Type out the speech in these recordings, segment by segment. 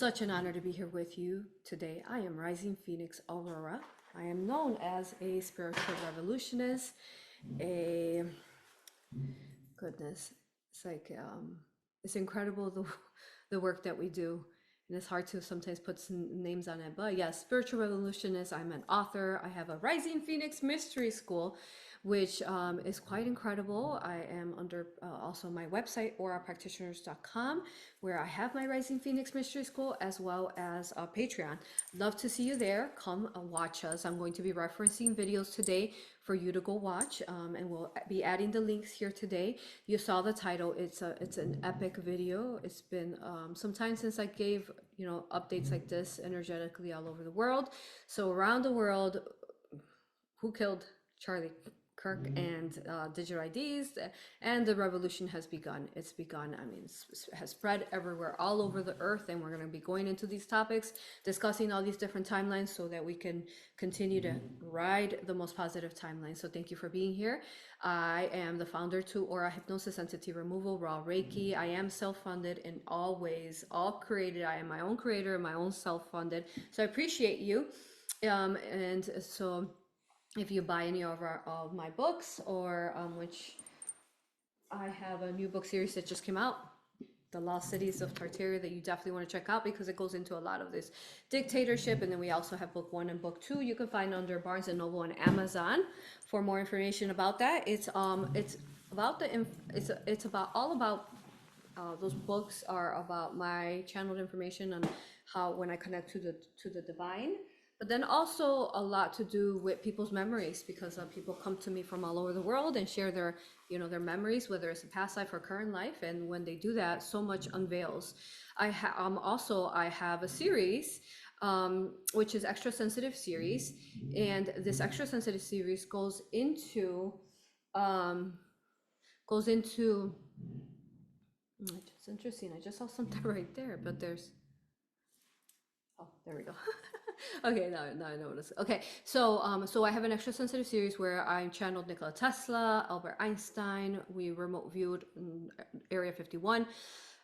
such an honor to be here with you today. I am Rising Phoenix AuroRa. I am known as a spiritual revolutionist, a goodness, it's like it's incredible the work that we do. And it's hard to sometimes put some names on it, but yes, spiritual revolutionist. I'm an author. I have a Rising Phoenix Mystery School, which is quite incredible. I am under also my website, aurapractitioners.com, where I have my Rising Phoenix Mystery School, as well as Patreon. Love to see you there. Come watch us. I'm going to be referencing videos today for you to go watch, and we'll be adding the links here today. You saw the title. It's an epic video. It's been some time since I gave updates like this energetically all over the world. So around the world, who killed Charlie Kirk and digital IDs, and the revolution has begun. It's begun. I mean, it has spread everywhere, all over the earth, and we're going to be going into these topics, discussing all these different timelines so that we can continue to ride the most positive timeline. So thank you for being here. I am the founder to A.U.R.A Hypnosis, Entity Removal, Raw Reiki. I am self-funded in all ways, all created. I am my own creator, my own self-funded. So I appreciate you. And so if you buy any of my books, or which I have a new book series that just came out, The Lost Cities of Tartaria, that you definitely want to check out because it goes into a lot of this dictatorship. And then we also have book 1 and book 2 you can find under Barnes and Noble and Amazon for more information about that. It's about those books are about my channeled information on how, when I connect to the divine, but then also a lot to do with people's memories, because people come to me from all over the world and share their memories, whether it's a past life or current life. And when they do that, so much unveils. I have a series, which is extra sensitive series, and this extra sensitive series goes into it's interesting. I just saw something right there, but there's, oh, there we go. Okay, now I know what it's. Okay, so I have an extra sensitive series where I channeled Nikola Tesla, Albert Einstein. We remote viewed Area 51,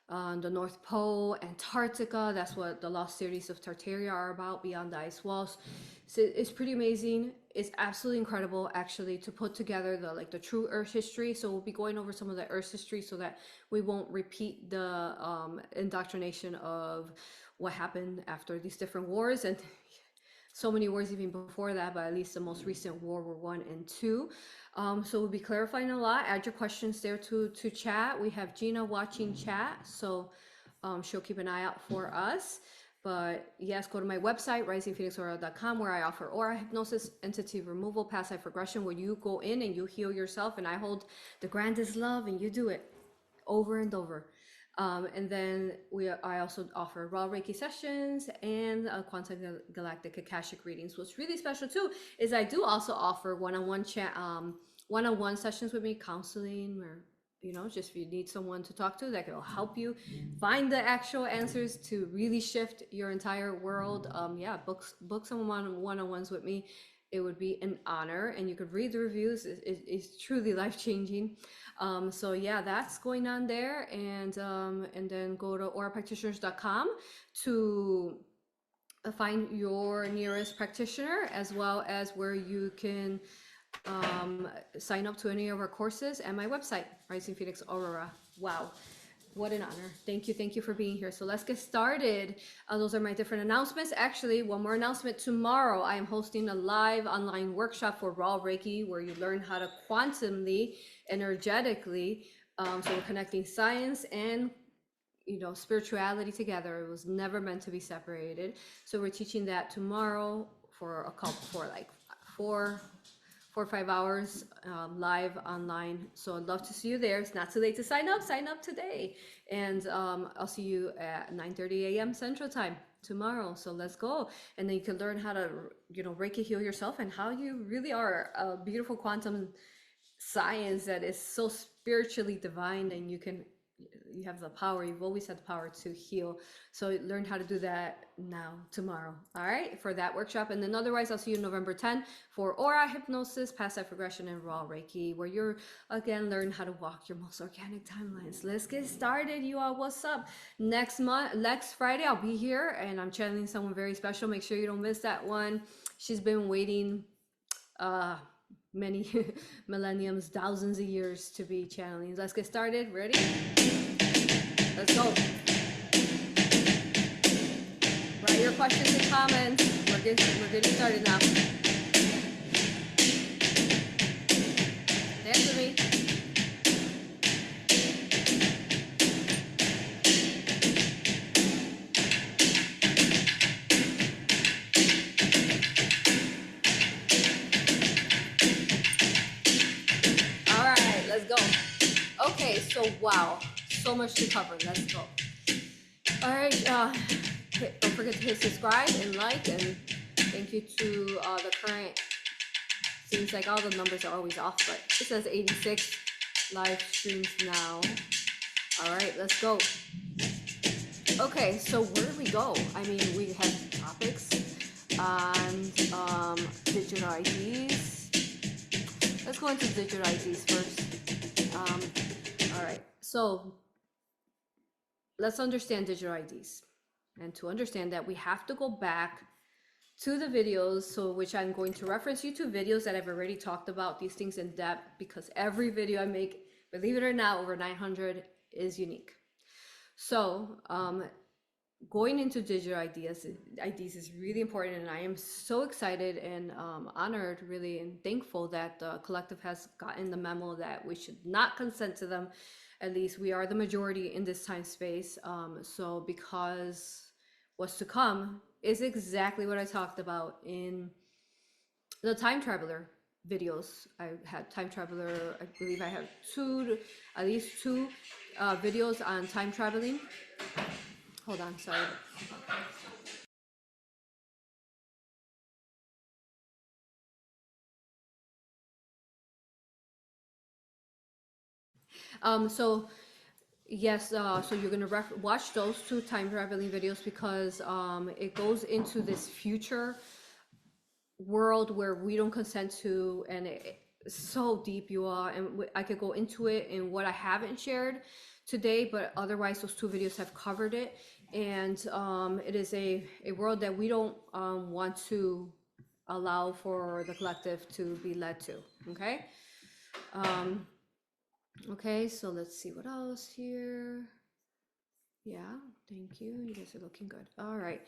the North Pole, Antarctica. That's what the Lost Cities of Tartaria are about, beyond the ice walls. So it's pretty amazing. It's absolutely incredible, actually, to put together the true Earth history. So we'll be going over some of the Earth history so that we won't repeat the indoctrination of what happened after these different wars, and so many wars even before that, but at least the most recent World War 1 and 2. So we'll be clarifying a lot. Add your questions there to chat. We have Gina watching chat, so she'll keep an eye out for us. But yes, go to my website, risingphoenixaura.com, where I offer A.U.R.A hypnosis, entity removal, past life regression, where you go in and you heal yourself, and I hold the grandest love, and you do it over and over. And then I also offer raw Reiki sessions and quantum galactic Akashic readings. What's really special too is I do also offer one-on-one sessions with me, counseling, or just if you need someone to talk to that will help you find the actual answers to really shift your entire world. Book some one-on-ones with me. It would be an honor, and you could read the reviews. It's truly life-changing. So yeah, that's going on there, and then go to aurapractitioners.com to find your nearest practitioner, as well as where you can sign up to any of our courses, and my website, Rising Phoenix AuroRa. Wow, what an honor. Thank you for being here. So let's get started. Those are my different announcements. Actually, one more announcement. Tomorrow I am hosting a live online workshop for raw Reiki, where you learn how to quantumly, energetically, so we're connecting science and spirituality together. It was never meant to be separated. So we're teaching that tomorrow for like 4 or 5 hours live online. So I'd love to see you there. It's not too late to sign up. Sign up today. And I'll see you at 9:30 a.m. Central Time tomorrow. So let's go. And then you can learn how to, Reiki heal yourself, and how you really are a beautiful quantum science that is so spiritually divine, and you can you have the power. You've always had the power to heal. So learn how to do that now, tomorrow. All right, for that workshop. And then otherwise, I'll see you November 10 for Aura, Hypnosis, Past Life Regression, and Raw Reiki, where you're again learn how to walk your most organic timelines. Let's get started, you all. What's up? Next Friday, I'll be here, and I'm channeling someone very special. Make sure you don't miss that one. She's been waiting many millenniums, thousands of years to be channeling. Let's get started. Ready? Let's go. Write your questions and comments. We're getting started now. Dance with me. Okay, so wow, so much to cover. Let's go. All right, don't forget to hit subscribe and like, and thank you to the current, seems like all the numbers are always off, but it says 86 live streams now. All right, let's go. Okay, so where do we go? I mean, we have topics on digital IDs. Let's go into digital IDs first. All right, so let's understand digital IDs. And to understand that, we have to go back to the videos, so which I'm going to reference you to videos that I've already talked about these things in depth, because every video I make, believe it or not, over 900 is unique. So going into digital IDs is really important, and I am so excited and honored, really, and thankful that the collective has gotten the memo that we should not consent to them. At least we are the majority in this time space. So because what's to come is exactly what I talked about in the time traveler videos. I had time traveler, I believe I have at least two videos on time traveling. Hold on, sorry. So yes, so you're gonna watch those two time traveling videos, because it goes into this future world where we don't consent to, and it's so deep, you are, and I could go into it in what I haven't shared today, but otherwise those two videos have covered it. And it is a world that we don't want to allow for the collective to be led to. Okay. Okay, so let's see what else here. Yeah, thank you. You guys are looking good. All right.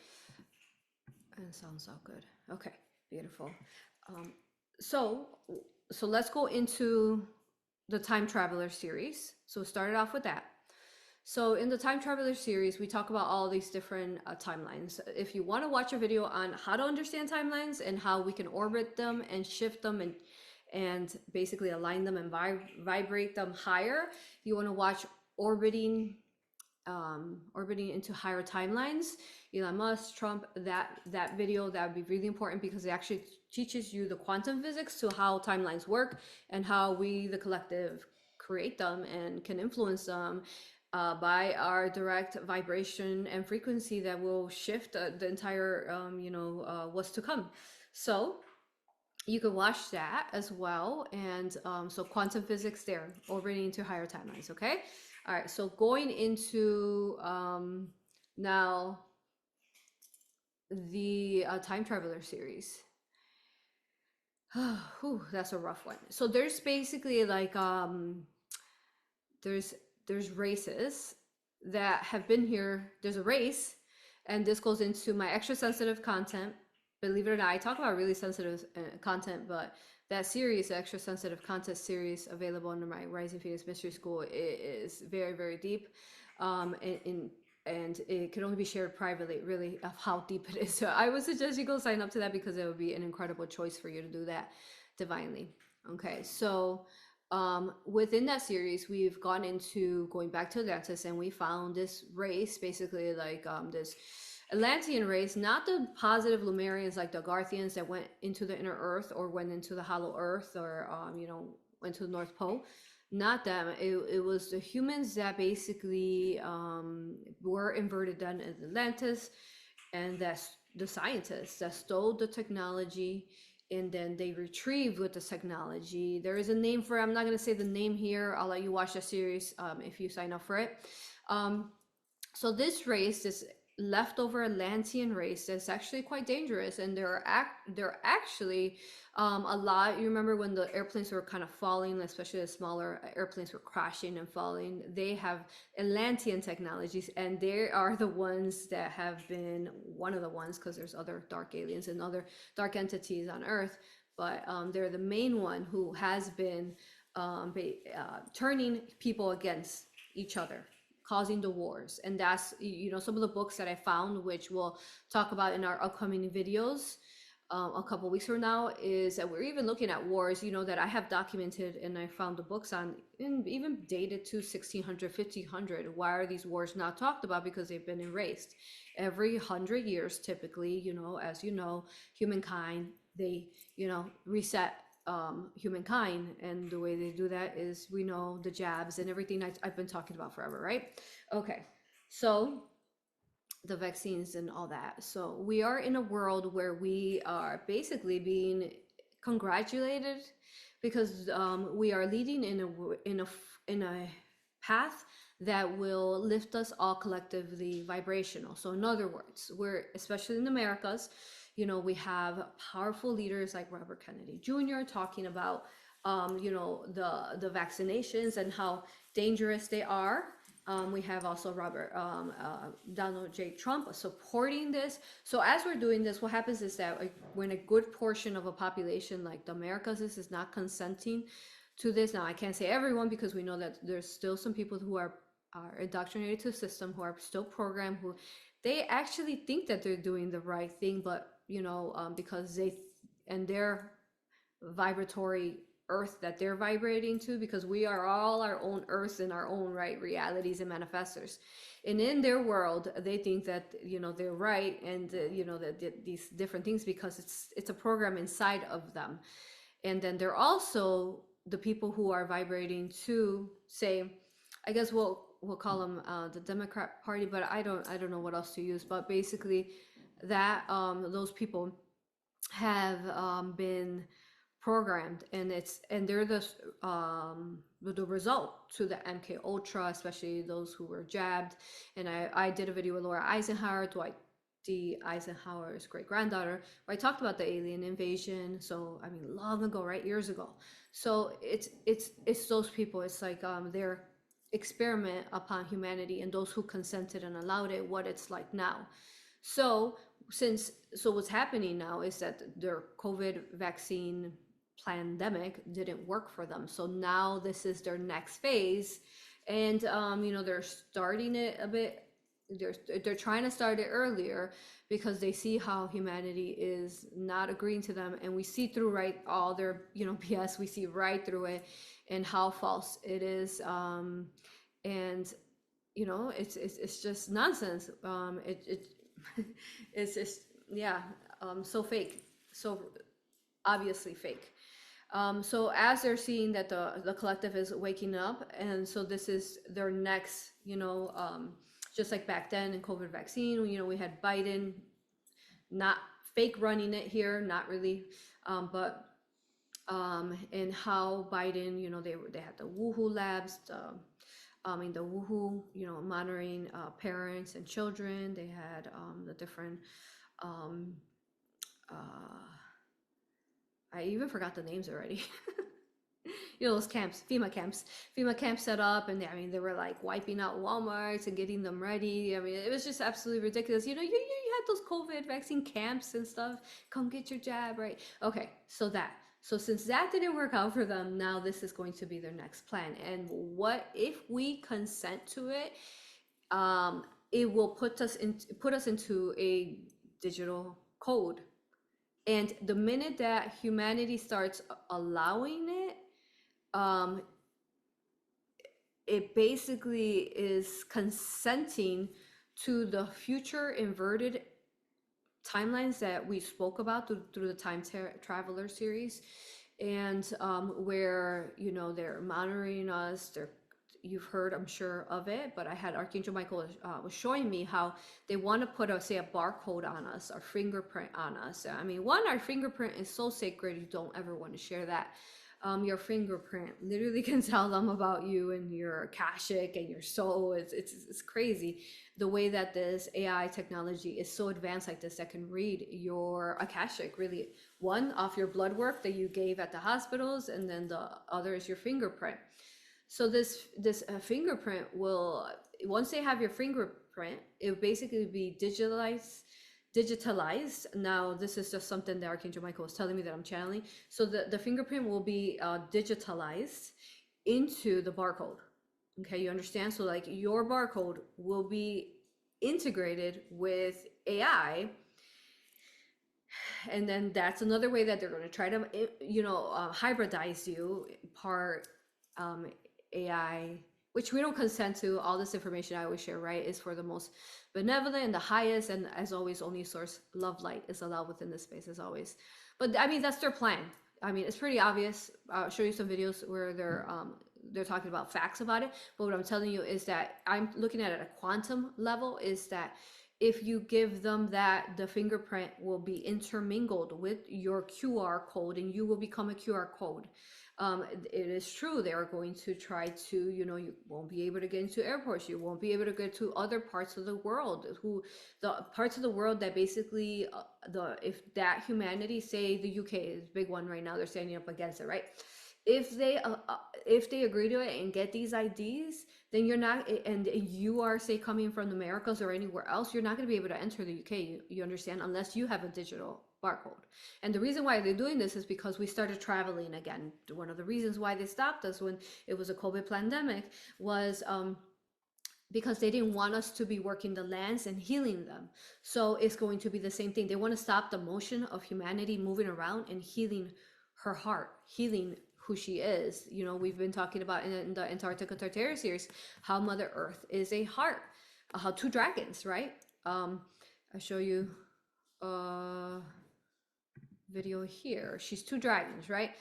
And sounds all good. Okay, beautiful. So let's go into the Time Traveler series. So started off with that. So in the Time Traveler series, we talk about all these different timelines. If you want to watch a video on how to understand timelines and how we can orbit them and shift them and basically align them and vibrate them higher, you want to watch orbiting into higher timelines, Elon Musk, Trump, that video, that would be really important, because it actually teaches you the quantum physics to how timelines work and how we, the collective, create them and can influence them by our direct vibration and frequency that will shift the entire, what's to come. So you can watch that as well. And so quantum physics there, orbiting into higher timelines. Okay. All right. So going into now the time traveler series. Whew, that's a rough one. So there's basically like there's races that have been here. There's a race, and this goes into my extra sensitive content. Believe it or not, I talk about really sensitive content, but that series, the extra sensitive content series, available under my Rising Phoenix Mystery School, it is very, very deep, and it can only be shared privately, really, of how deep it is. So I would suggest you go sign up to that, because it would be an incredible choice for you to do that divinely. Okay, so within that series, we've gone into going back to Atlantis, and we found this race, basically like this Atlantean race, not the positive Lemurians like the Garthians that went into the inner earth or went into the hollow earth or went to the North Pole. not them. It was the humans that basically were inverted then in Atlantis, and that's the scientists that stole the technology, and then they retrieved with the technology. There is a name for it. I'm not going to say the name here. I'll let you watch the series if you sign up for it. So this race, this leftover Atlantean race, is actually quite dangerous, and they're actually a lot. You remember when the airplanes were kind of falling, especially the smaller airplanes were crashing and falling. They have Atlantean technologies, and they are the ones that have been one of the ones, because there's other dark aliens and other dark entities on Earth, but they're the main one who has been turning people against each other, causing the wars. And that's, you know, some of the books that I found, which we'll talk about in our upcoming videos a couple weeks from now, is that we're even looking at wars, you know, that I have documented, and I found the books on, and even dated to 1600, 1500. Why are these wars not talked about? Because they've been erased. Every 100 years, typically, you know, as you know, humankind, they, you know, reset humankind, and the way they do that is, we know, the jabs and everything I've been talking about forever, right? Okay, so the vaccines and all that. So we are in a world where we are basically being congratulated because we are leading in a path that will lift us all collectively vibrational. So in other words, we're, especially in the Americas, you know, we have powerful leaders like Robert Kennedy Jr. talking about, you know, the vaccinations and how dangerous they are. We have also Donald J. Trump supporting this. So as we're doing this, what happens is that, like, when a good portion of a population like the Americas is not consenting to this. Now, I can't say everyone, because we know that there's still some people who are indoctrinated to the system, who are still programmed, who they actually think that they're doing the right thing, but you know, because and their vibratory earth that they're vibrating to, because we are all our own earths in our own right realities and manifestors, and in their world they think that, you know, they're right, and you know, that these different things, because it's a program inside of them. And then they're also the people who are vibrating to, say, I guess we'll call them the Democrat Party, but I don't know what else to use, but basically that those people have been programmed, and they're the result to the MK Ultra, especially those who were jabbed. And I did a video with Laura Eisenhower, Dwight D. Eisenhower's great granddaughter, where I talked about the alien invasion. So I mean, long ago, right, years ago. So it's those people. It's like their experiment upon humanity, and those who consented and allowed it, what it's like now. So what's happening now is that their COVID vaccine pandemic didn't work for them. So now this is their next phase, and you know, they're starting it a bit. They're trying to start it earlier, because they see how humanity is not agreeing to them, and we see through, right, all their, you know, BS. We see right through it, and how false it is, and you know, it's just nonsense. It's just, yeah, so fake, so obviously fake. So as they're seeing that the collective is waking up, and so this is their next, you know, just like back then in COVID vaccine, you know, we had Biden, not fake running it here, not really, but and how Biden, you know, they had the Woohoo labs, in the Woohoo, you know, monitoring parents and children. They had the different, I even forgot the names already. You know, those camps, FEMA camps set up, and I mean, they were like wiping out Walmarts and getting them ready. I mean, it was just absolutely ridiculous. You know, you had those COVID vaccine camps and stuff. Come get your jab, right? Okay, so since that didn't work out for them, now this is going to be their next plan. And what if we consent to it? It will put us into a digital code. And the minute that humanity starts allowing it, it basically is consenting to the future inverted timelines that we spoke about through the Time Traveler series. and where, you know, they're monitoring us. You've heard, I'm sure, of it, but I had Archangel Michael was showing me how they want to put say a barcode on us, our fingerprint on us. I mean, one, our fingerprint is so sacred, you don't ever want to share that. Your fingerprint literally can tell them about you and your Akashic and your soul. It's crazy the way that this AI technology is so advanced like this, that can read your Akashic, really, one off your blood work that you gave at the hospitals, and then the other is your fingerprint. So this fingerprint will, once they have your fingerprint, it will basically be digitalized. Now, this is just something that Archangel Michael was telling me that I'm channeling. So the fingerprint will be digitalized into the barcode. Okay, you understand? So like your barcode will be integrated with AI. And then that's another way that they're going to try to, you know, hybridize you, part AI, which we don't consent to. All this information I always share, right, is for the most benevolent and the highest, and as always, only source love light is allowed within this space, as always. But I mean, that's their plan. I mean, it's pretty obvious. I'll show you some videos where they're talking about facts about it. But what I'm telling you is that I'm looking at it at a quantum level, is that if you give them that, the fingerprint will be intermingled with your QR code, and you will become a QR code. It is true, they are going to try to, you know, you won't be able to get into airports, you won't be able to get to other parts of the world, the parts of the world that basically, if that humanity, say the UK is a big one right now, they're standing up against it, right? If they agree to it and get these IDs, then you're not, and you are, say, coming from the Americas or anywhere else, you're not going to be able to enter the UK, you understand, unless you have a digital barcode. And the reason why they're doing this is because we started traveling again. One of the reasons why they stopped us when it was a COVID pandemic was because they didn't want us to be working the lands and healing them. So it's going to be the same thing. They want to stop the motion of humanity moving around and healing her heart, healing who she is. You know, we've been talking about in the Antarctica Tartaria series how Mother Earth is a heart, how two dragons, right? I'll show you video here. She's two dragons, right?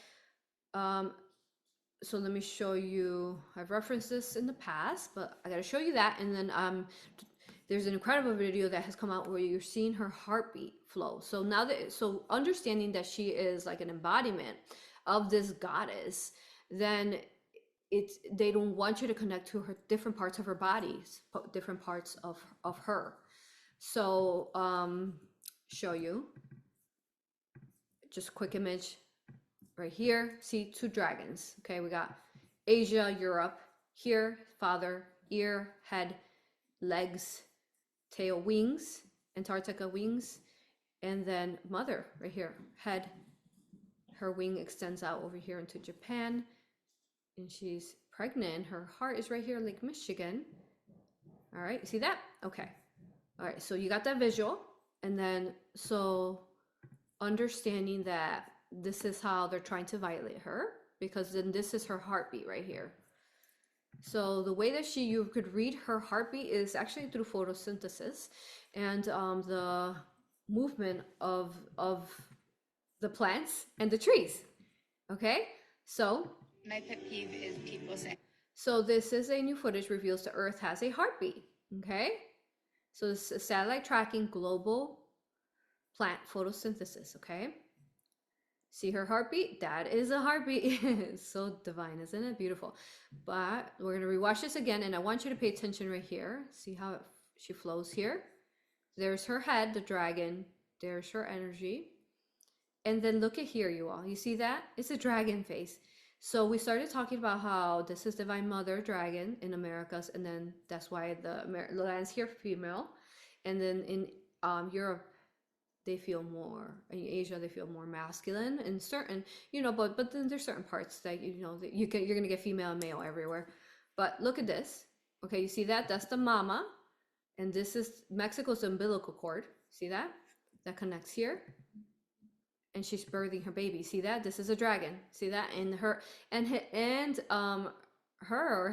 So let me show you, I've referenced this in the past, but I gotta show you that. And then there's an incredible video that has come out where you're seeing her heartbeat flow. So now that, so understanding that she is like an embodiment of this goddess, then they don't want you to connect to her different parts of her bodies, different parts of her. So show you just a quick image right here. See two dragons. Okay, we got Asia, Europe here, father, ear, head, legs, tail, wings, Antarctica wings, and then mother right here, head. Her wing extends out over here into Japan, and she's pregnant. Her heart is right here, Lake Michigan. All right, see that? Okay. All right, so you got that visual, and then so understanding that this is how they're trying to violate her, because then this is her heartbeat right here. So the way that you could read her heartbeat is actually through photosynthesis and the movement of the plants and the trees. Okay, so my pet peeve is people saying. So this is a new footage reveals the Earth has a heartbeat. Okay, so this is satellite tracking global plant photosynthesis. Okay, see her heartbeat? That is a heartbeat. It's so divine, isn't it? Beautiful. But we're gonna rewatch this again, and I want you to pay attention right here. See how she flows here. There's her head, the dragon. There's her energy. And then look at here, you all. You see that? It's a dragon face. So we started talking about how this is Divine Mother Dragon in Americas, and then that's why the lands here female. And then in Europe, they feel more, in Asia, they feel more masculine, and certain, you know, but then there's certain parts that, you know, that you're going to get female and male everywhere. But look at this. Okay, you see that? That's the mama. And this is Mexico's umbilical cord. See that? That connects here. And she's birthing her baby. See that? This is a dragon. See that? And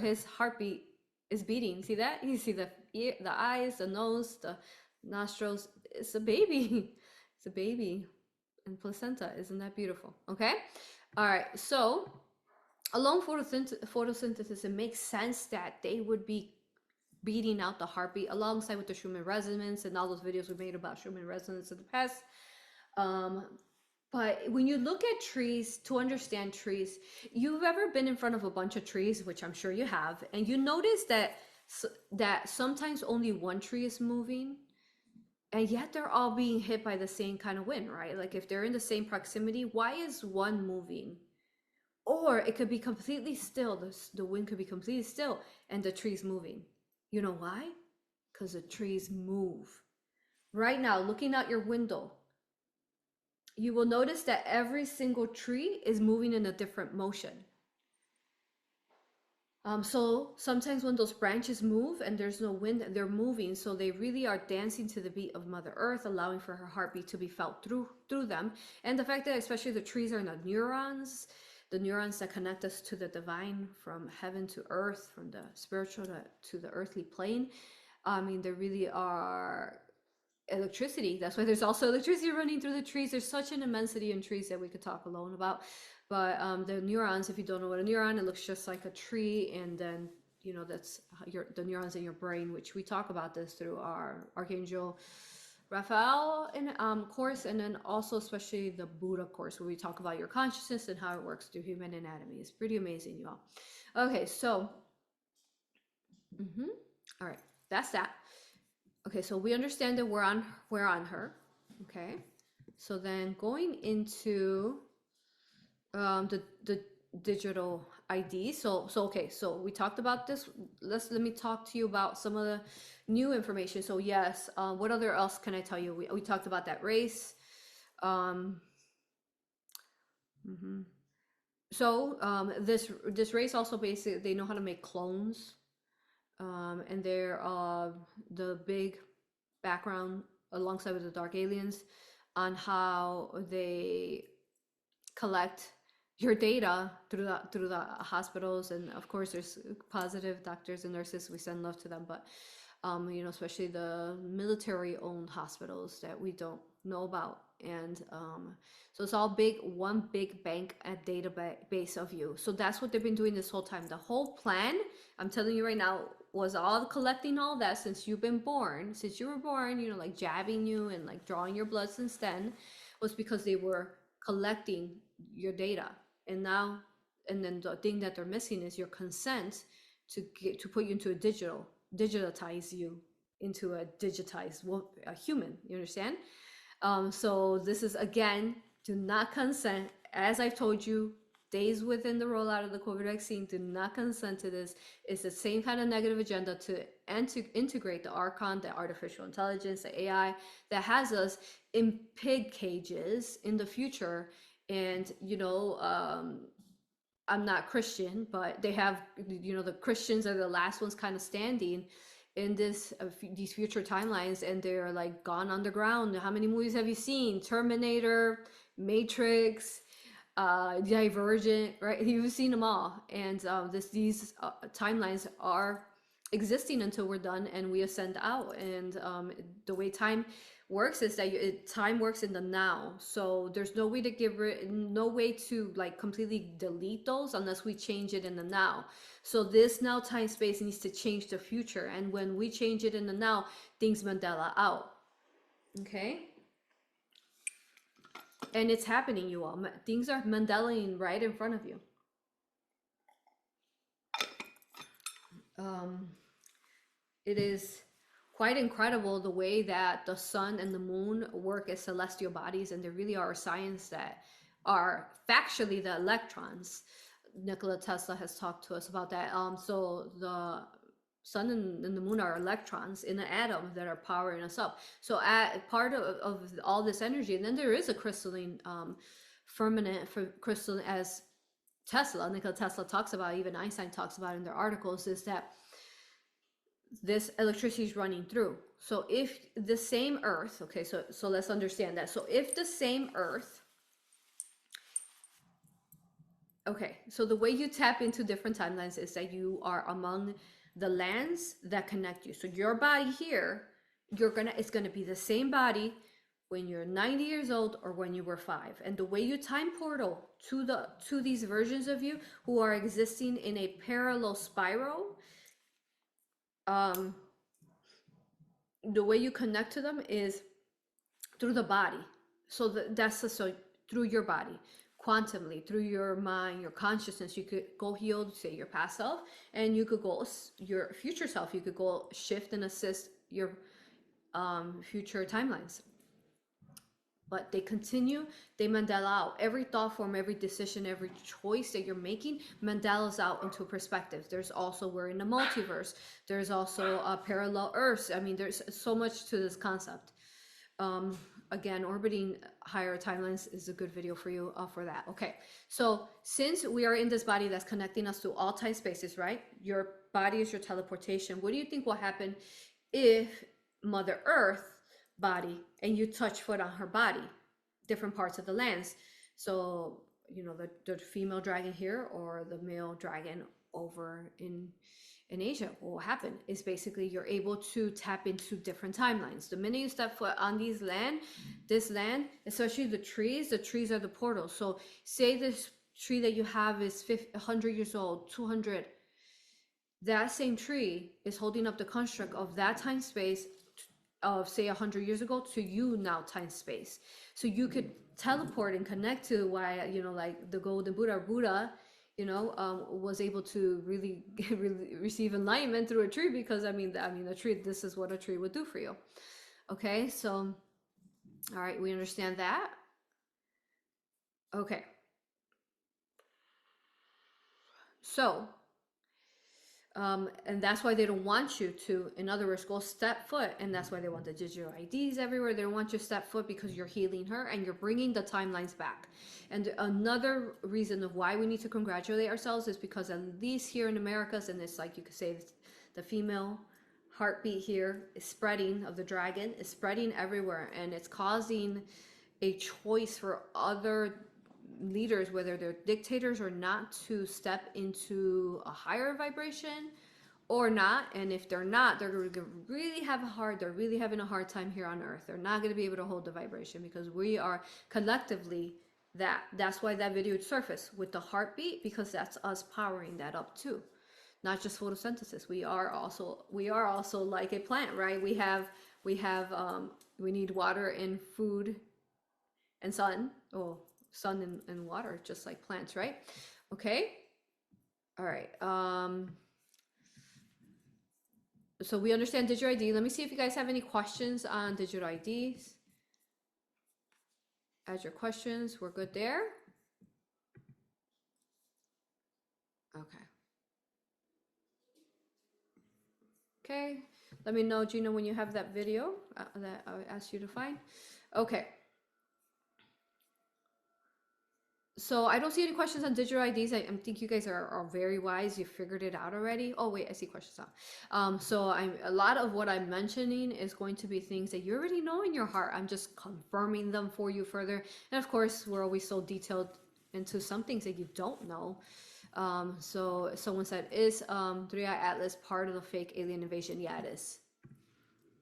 his heartbeat is beating. See that? You see the ear, the eyes, the nose, the nostrils. It's a baby. It's a baby and placenta. Isn't that beautiful? Okay. All right, so along photosynthesis, it makes sense that they would be beating out the heartbeat alongside with the Schumann resonance and all those videos we made about Schumann resonance in the past. Um, but when you look at trees, to understand trees, you've ever been in front of a bunch of trees, which I'm sure you have, and you notice that that sometimes only one tree is moving, and yet they're all being hit by the same kind of wind, right? Like if they're in the same proximity, why is one moving? Or it could be completely still. The wind could be completely still and the tree's moving. You know why? Because the trees move. Right now, looking out your window, you will notice that every single tree is moving in a different motion. So sometimes when those branches move and there's no wind, they're moving. So they really are dancing to the beat of Mother Earth, allowing for her heartbeat to be felt through them. And the fact that especially the trees are the neurons that connect us to the divine, from heaven to earth, from the spiritual to the earthly plane. I mean, there really are electricity. That's why there's also electricity running through the trees. There's such an immensity in trees that we could talk alone about. But the neurons, if you don't know what a neuron, it looks just like a tree, and then that's the neurons in your brain, which we talk about this through our Archangel Raphael in course, and then also especially the Buddha course, where we talk about your consciousness and how it works through human anatomy. It's pretty amazing, you all. Okay, so all right, that's that. Okay, so we understand that we're on her. Okay, so then going into the digital ID. So okay, so we talked about this. Let me talk to you about some of the new information. So yes, what other else can I tell you? We talked about that race. So this race also basically, they know how to make clones, and they're the big background alongside with the dark aliens on how they collect your data through the hospitals. And of course there's positive doctors and nurses, we send love to them, but especially the military owned hospitals that we don't know about. And so it's all one big bank and database of you. So that's what they've been doing this whole time. The whole plan, I'm telling you right now, was all collecting all that since you were born, like jabbing you and like drawing your blood since then, was because they were collecting your data. And then the thing that they're missing is your consent to put you into digitize you into a digitized a human. You understand? So this is, again, do not consent. As I've told you, days within the rollout of the COVID vaccine, do not consent to this. It's the same kind of negative agenda to integrate the Archon, the artificial intelligence, the AI that has us in pig cages in the future. And I'm not Christian, but they have, the Christians are the last ones kind of standing in these future timelines, and they're like gone underground. How many movies have you seen? Terminator, Matrix, Divergent, right? You've seen them all. And these timelines are existing until we're done and we ascend out. And the way time works is that time works in the now. So there's no way to no way to like completely delete those unless we change it in the now. So this now time space needs to change the future. And when we change it in the now, things Mandela out. Okay? And it's happening, you all. Things are Mandelaing right in front of you. It is quite incredible the way that the sun and the moon work as celestial bodies, and there really are science that are factually the electrons. Nikola Tesla has talked to us about that. So the sun and the moon are electrons in an atom that are powering us up. So part of all this energy, and then there is a crystalline firmament for crystalline, as Nikola Tesla talks about, even Einstein talks about in their articles, is that this electricity is running through. So if the same earth, okay, so let's understand that. So if the same earth, okay, so the way you tap into different timelines is that you are among the lands that connect you. So your body here, it's gonna be the same body when you're 90 years old or when you were 5. And the way you time portal to these versions of you who are existing in a parallel spiral, the way you connect to them is through the body. So so through your body, quantumly, through your mind, your consciousness. You could go heal, say, your past self, and you could go your future self. You could go shift and assist your future timelines. But they continue, they Mandela out. Every thought form, every decision, every choice that you're making Mandela's out into perspective. There's also, we're in a multiverse. There's also parallel Earths. I mean, there's so much to this concept. Again, orbiting higher timelines is a good video for you for that. Okay, so since we are in this body that's connecting us to all time spaces, right? Your body is your teleportation. What do you think will happen if Mother Earth body and you touch foot on her body, different parts of the lands? So, you know, the female dragon here or the male dragon over in Asia, what will happen is basically you're able to tap into different timelines. The minute you step foot on this land, especially the trees are the portals. So say this tree that you have is 100 years old, 200, that same tree is holding up the construct of that time space of, say, 100 years ago to you now time space. So you could teleport and connect to why, you know, like the golden Buddha, you know, was able to really receive enlightenment through a tree, because I mean a tree, this is what a tree would do for you. Okay, so all right, we understand that. Okay, so and that's why they don't want you to, in other words, go step foot. And that's why they want the digital IDs everywhere. They don't want you to step foot because you're healing her and you're bringing the timelines back. And another reason of why we need to congratulate ourselves is because at least here in Americas, and it's like you could say the female heartbeat here is spreading, of the dragon is spreading everywhere, and it's causing a choice for other leaders, whether they're dictators or not, to step into a higher vibration or not. And if they're not, they're going to really they're really having a hard time here on Earth. They're not going to be able to hold the vibration, because we are collectively that's why that video would surface with the heartbeat, because that's us powering that up too. Not just photosynthesis. We are also like a plant, right? We need water and food and sun. Oh, sun and water, just like plants, right? Okay, all right. So we understand digital ID. Let me see if you guys have any questions on digital IDs. Add your questions. We're good there. Okay. Okay, let me know, Gina, when you have that video that I asked you to find. Okay. So I don't see any questions on digital IDs. I think you guys are very wise. You figured it out already. Oh wait, I see questions now. So a lot of what I'm mentioning is going to be things that you already know in your heart. I'm just confirming them for you further. And of course, we're always so detailed into some things that you don't know. So someone said, is 3i Atlas part of the fake alien invasion? Yeah, it is.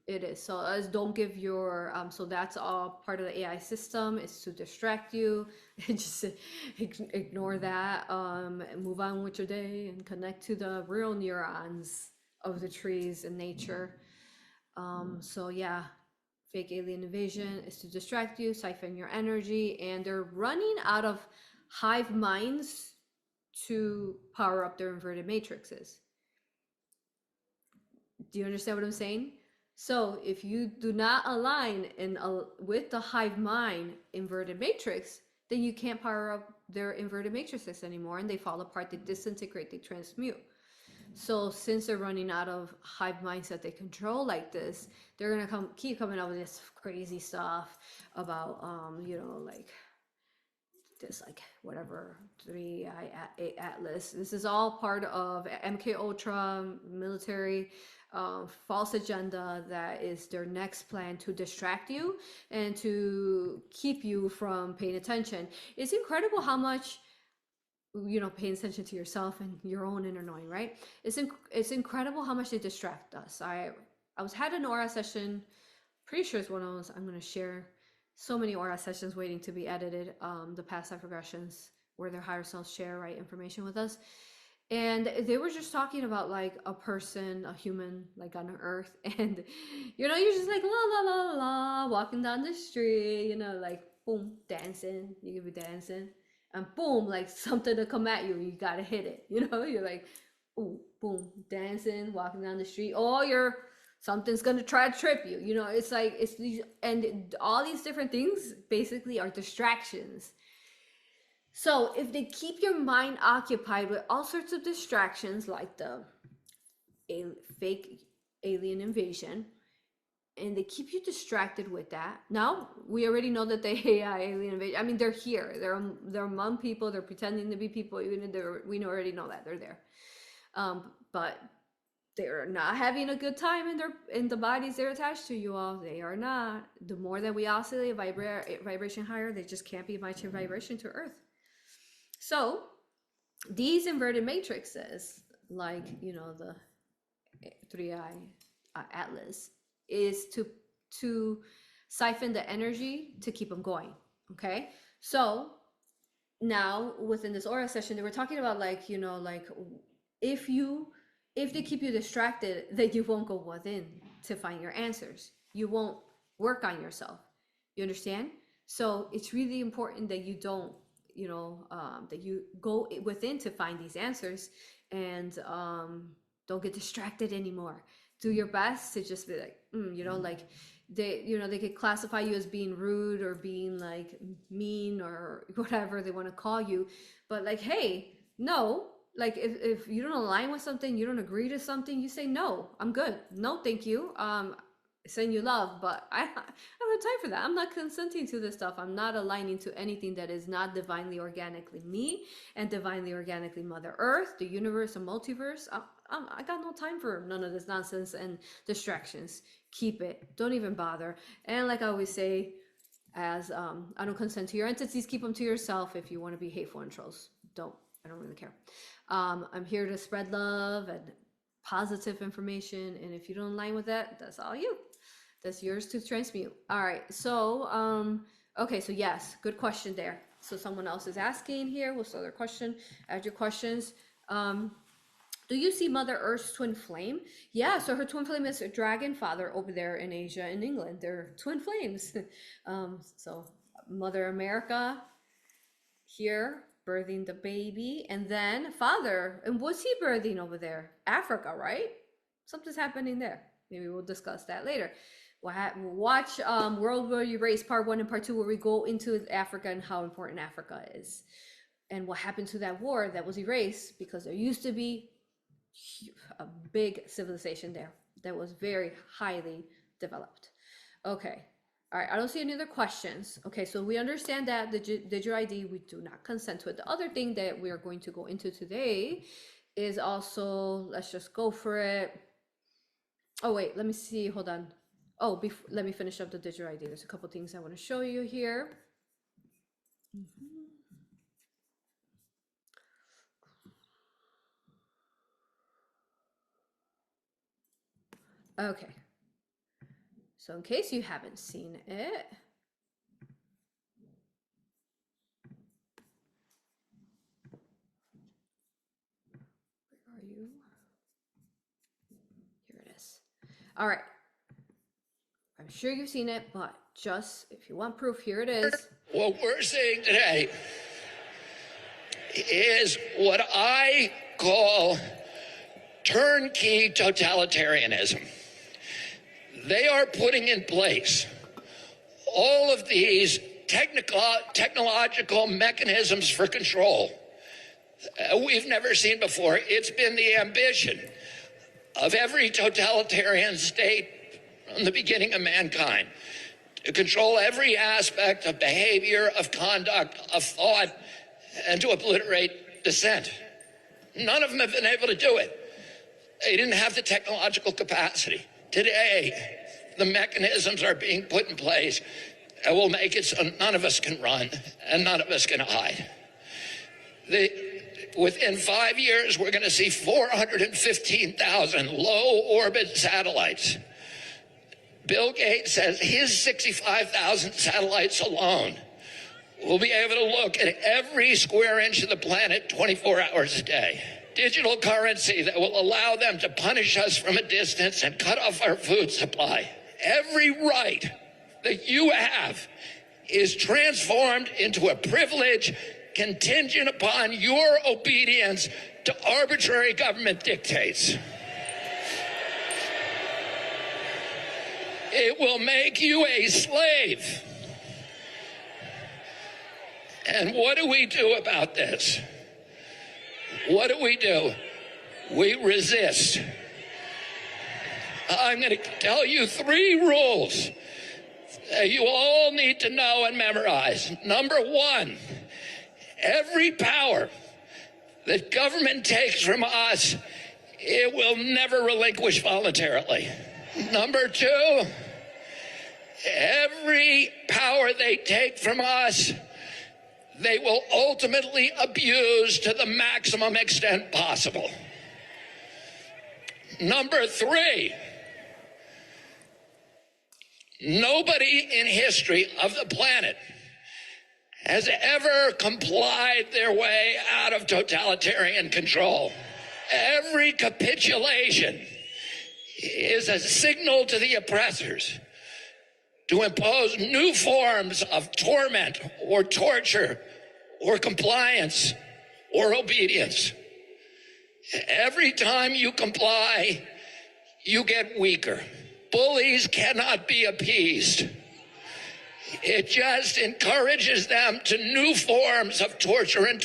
It is. So don't give your so that's all part of the AI system, is to distract you. Just ignore that, move on with your day and connect to the real neurons of the trees and nature. So yeah, fake alien invasion is to distract you, siphon your energy, and they're running out of hive minds to power up their inverted matrices. Do you understand what I'm saying? So if you do not align with the hive mind inverted matrix, then you can't power up their inverted matrices anymore, and they fall apart, they disintegrate, they transmute. So since they're running out of hive minds that they control like this, they're gonna keep coming up with this crazy stuff about you know, like this, like whatever 3i Atlas. This is all part of MK Ultra military false agenda that is their next plan to distract you and to keep you from paying attention. It's incredible how much, you know, paying attention to yourself and your own inner knowing, right? It's incredible how much they distract us. I had an aura session, pretty sure it's one of those I'm going to share so many aura sessions waiting to be edited, the past life regressions where their higher selves share right information with us. And they were just talking about like a person, a human, like on earth, and you're just like la la la la walking down the street, like boom, dancing, you could be dancing, and boom, like something to come at you, you gotta hit it, you're like, ooh, boom, dancing, walking down the street, or something's gonna try to trip you, it's like it's these, and all these different things basically are distractions. So if they keep your mind occupied with all sorts of distractions like the fake alien invasion, and they keep you distracted with that. Now, we already know that the AI alien invasion, I mean, they're here. They're among people. They're pretending to be people. Even if we already know that they're there. But they're not having a good time in the bodies they're attached to, you all. They are not. The more that we oscillate vibration higher, they just can't be matching vibration to Earth. So these inverted matrices, like the 3i atlas, is to siphon the energy to keep them going. Okay, so now within this aura session, they were talking about like if they keep you distracted, that you won't go within to find your answers. You won't work on yourself. You understand? So it's really important that you don't that you go within to find these answers, and don't get distracted anymore. Do your best to just be like, like they could classify you as being rude or being like mean or whatever they want to call you, but like, hey, no, like if you don't align with something, you don't agree to something, you say, no, I'm good, no thank you, send you love, but I don't have time for that. I'm not consenting to this stuff. I'm not aligning to anything that is not divinely organically me and divinely organically Mother Earth, the universe, and multiverse. I got no time for none of this nonsense and distractions. Keep it. Don't even bother. And like I always say, as I don't consent to your entities, keep them to yourself. If you want to be hateful and trolls, I don't really care. I'm here to spread love and positive information, and if you don't align with that, that's all you. That's yours to transmute. All right, so okay, so yes, good question there. So someone else is asking here, what's the other question? Add your questions. Do you see Mother Earth's twin flame? Yeah, so her twin flame is a dragon father over there in Asia, in England. They're twin flames. So Mother America here birthing the baby, and then father, and what's he birthing over there? Africa, right? Something's happening there. Maybe we'll discuss that later. Watch World War Erase Part 1 and Part 2, where we go into Africa and how important Africa is, and what happened to that war that was erased, because there used to be a big civilization there that was very highly developed. Okay, all right, I don't see any other questions. Okay, so we understand that the digital ID, we do not consent to it. The other thing that we are going to go into today is also, let's just go for it. Oh wait, let me see, hold on. Oh, let me finish up the digital ID. There's a couple things I want to show you here. Okay, so in case you haven't seen it, where are you? Here it is. All right, I'm sure you've seen it, but just if you want proof, here it is. What we're seeing today is what I call turnkey totalitarianism. They are putting in place all of these technological mechanisms for control we've never seen before. It's been the ambition of every totalitarian state from the beginning of mankind to control every aspect of behavior, of conduct, of thought, and to obliterate dissent. None of them have been able to do it. They didn't have the technological capacity. Today, the mechanisms are being put in place that will make it so none of us can run and none of us can hide. Within 5 years, we're going to see 415,000 low-orbit satellites Bill Gates says his 65,000 satellites alone will be able to look at every square inch of the planet 24 hours a day. Digital currency that will allow them to punish us from a distance and cut off our food supply. Every right that you have is transformed into a privilege contingent upon your obedience to arbitrary government dictates. It will make you a slave. And what do we do about this? What do? We resist. I'm going to tell you 3 rules that you all need to know and memorize. Number 1, every power that government takes from us, it will never relinquish voluntarily. Number 2, every power they take from us, they will ultimately abuse to the maximum extent possible. Number 3, nobody in history of the planet has ever complied their way out of totalitarian control. Every capitulation is a signal to the oppressors to impose new forms of torment or torture or compliance or obedience. Every time you comply, you get weaker. Bullies cannot be appeased. It just encourages them to new forms of torture and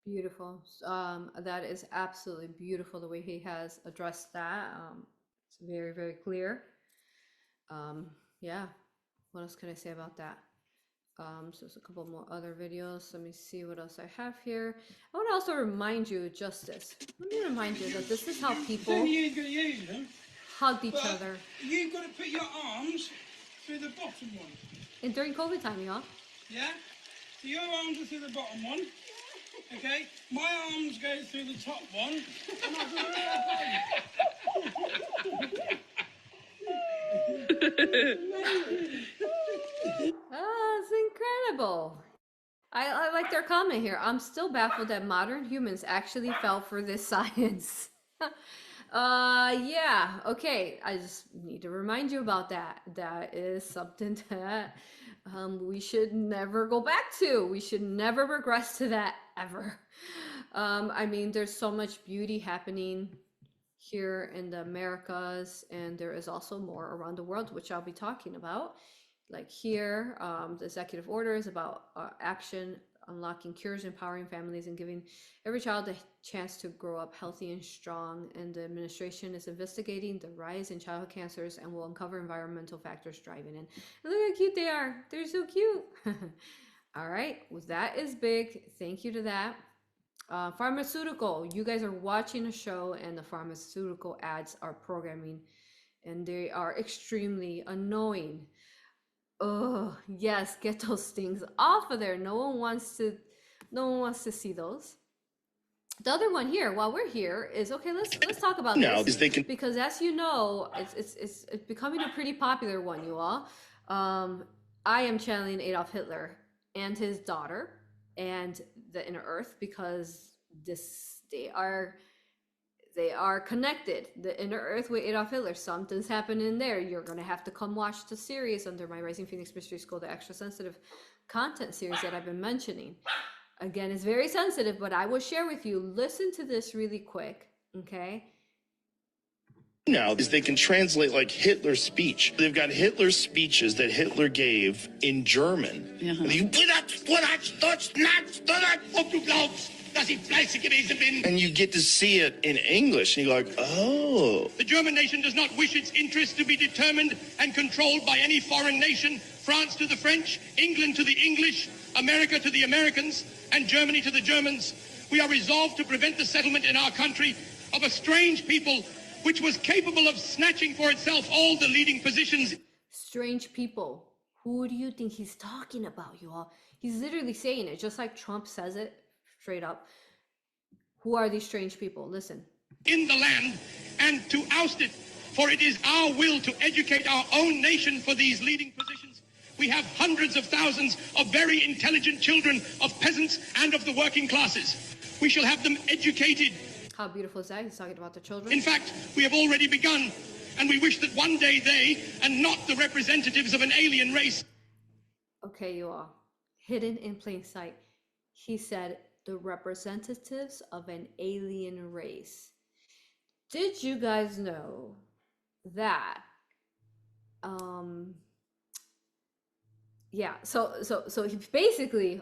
Beautiful. That is absolutely beautiful the way he has addressed that. It's very, very clear. Yeah. What else can I say about that? So there's a couple more other videos. Let me see what else I have here. I want to also remind you, Justice. Let me remind you that this is how people hugged each other. You've got to put your arms through the bottom one. And during COVID time, y'all. Yeah? So your arms are through the bottom one. Okay? My arms go through the top one. And I Oh, it's incredible. I like their comment here. I'm still baffled that modern humans actually fell for this science. Yeah, okay. I just need to remind you about that. That is something that we should never go back to. We should never regress to that ever. I mean, there's so much beauty happening here in the Americas, and there is also more around the world, which I'll be talking about. Like here, the executive order is about action, unlocking cures, empowering families, and giving every child a chance to grow up healthy and strong. And the administration is investigating the rise in childhood cancers and will uncover environmental factors driving it. Look how cute they are. They're so cute. All right. Well, that is big. Thank you to that. Pharmaceutical. You guys are watching a show and the pharmaceutical ads are programming and they are extremely annoying. Oh, yes, get those things off of there. No one wants to see those. The other one here, while we're here, is okay. Let's talk about this because, as you know, it's becoming a pretty popular one, you all. I am channeling Adolf Hitler and his daughter and the inner Earth because they are connected. The inner Earth with Adolf Hitler. Something's happening there. You're going to have to come watch the series under my Rising Phoenix Mystery School, the extra sensitive content series that I've been mentioning. Again, it's very sensitive, but I will share with you. Listen to this really quick, okay? Now is they can translate like Hitler's speech. They've got Hitler's speeches that Hitler gave in German. And you get to see it in English, and you're like, oh. The German nation does not wish its interests to be determined and controlled by any foreign nation. France to the French, England to the English, America to the Americans, and Germany to the Germans. We are resolved to prevent the settlement in our country of a strange people which was capable of snatching for itself all the leading positions. Strange people. Who do you think he's talking about, you all? He's literally saying it, just like Trump says it straight up. Who are these strange people? Listen. In the land, and to oust it For it is our will to educate our own nation for these leading positions. We have hundreds of thousands of very intelligent children of peasants and of the working classes. We shall have them educated. How beautiful is that? He's talking about the children. In fact, we have already begun, and we wish that one day they, and not the representatives of an alien race. Okay, you all. Hidden in plain sight. He said the representatives of an alien race. Did you guys know that? Yeah. So he basically,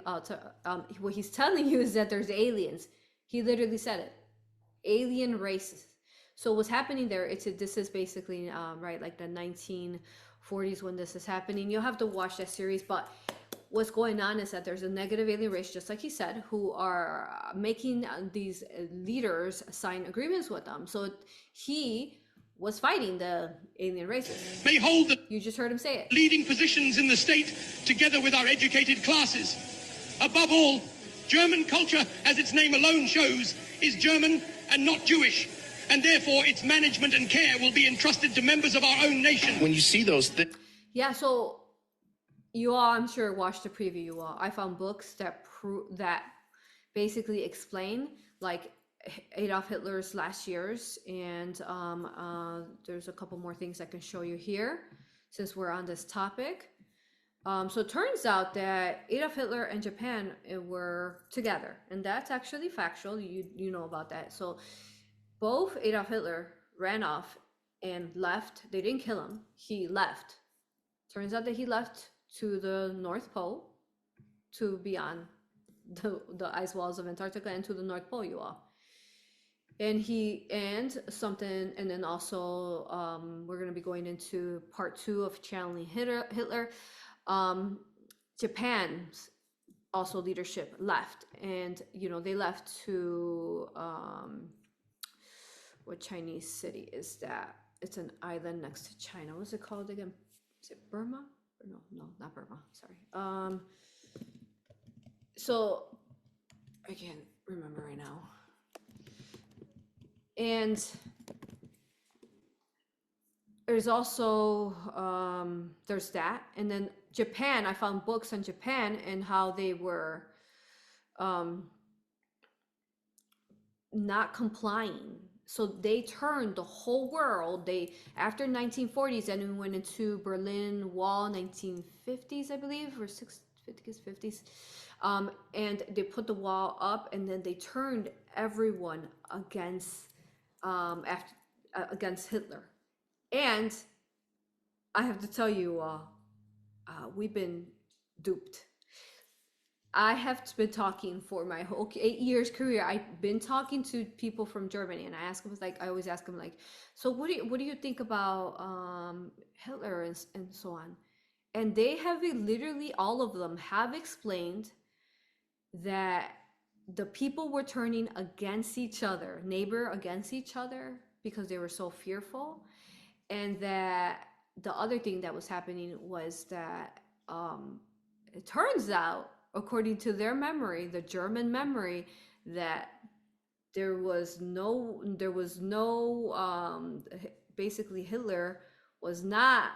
what he's telling you is that there's aliens. He literally said it. Alien races. So what's happening there? This is basically right, like the 1940s when this is happening. You'll have to watch that series, but what's going on is that there's a negative alien race, just like he said, who are making these leaders sign agreements with them. So he was fighting the alien races. May hold the You just heard him say it. leading positions in the state together with our educated classes. Above all, German culture, as its name alone shows, is German and not Jewish. And therefore, its management and care will be entrusted to members of our own nation. When you see those things, Yeah, so you all, I'm sure, watched the preview. You all, I found books that that basically explain like Adolf Hitler's last years, and there's a couple more things I can show you here since we're on this topic. So it turns out that Adolf Hitler and Japan were together, and that's actually factual. You know about that. So both Adolf Hitler ran off and left. They didn't kill him. He left. Turns out that he left to the North Pole, to beyond the ice walls of Antarctica, and to the North Pole, you all. And then also we're going to be going into part 2 of channeling Hitler. Japan's also leadership left, and they left to what Chinese city is that? It's an island next to China. What's it called again? Is it Burma? No, not Burma. Sorry. So I can't remember right now. And there's also there's that, and then Japan. I found books on Japan and how they were not complying. So they turned the whole world. After 1940s, and we went into Berlin Wall, 1950s, I believe, or 50s, and they put the wall up, and then they turned everyone against against Hitler. And I have to tell you, we've been duped. I have been talking for my whole 8 years career. I've been talking to people from Germany, and I always ask them, like, so what do you think about Hitler and so on? And they have literally, all of them have explained that the people were turning against each other, neighbor against each other, because they were so fearful. And that the other thing that was happening was that it turns out, according to their memory, the German memory, that there was no basically Hitler was not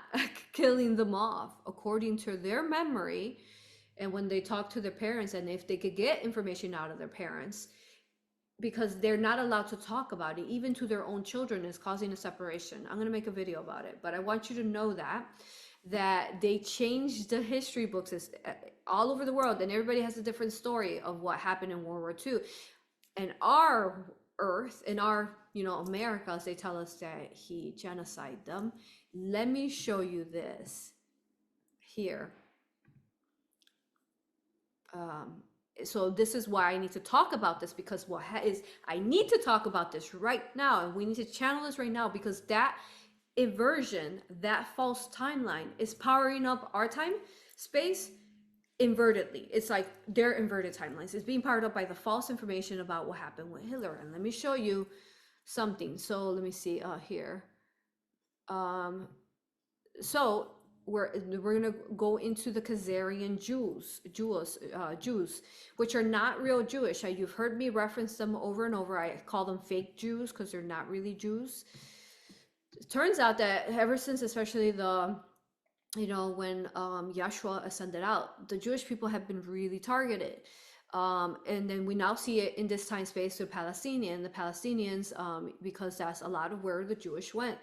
killing them off, according to their memory. And when they talked to their parents, and if they could get information out of their parents, because they're not allowed to talk about it, even to their own children, is causing a separation. I'm going to make a video about it, but I want you to know that they changed the history books all over the world, and everybody has a different story of what happened in World War II. And our Earth, in our Americas, they tell us that he genocided them. Let me show you this here. So this is why I need to talk about this, because I need to talk about this right now, and we need to channel this right now, because that inversion, that false timeline, is powering up our time space invertedly. It's like their inverted timelines. It's being powered up by the false information about what happened with Hitler. And let me show you something. So let me see here. So we're gonna go into the Khazarian Jews, which are not real Jewish. You've heard me reference them over and over. I call them fake Jews because they're not really Jews. It turns out that ever since, especially the, when Yeshua ascended out, the Jewish people have been really targeted. And then we now see it in this time space with the Palestinians, because that's a lot of where the Jewish went.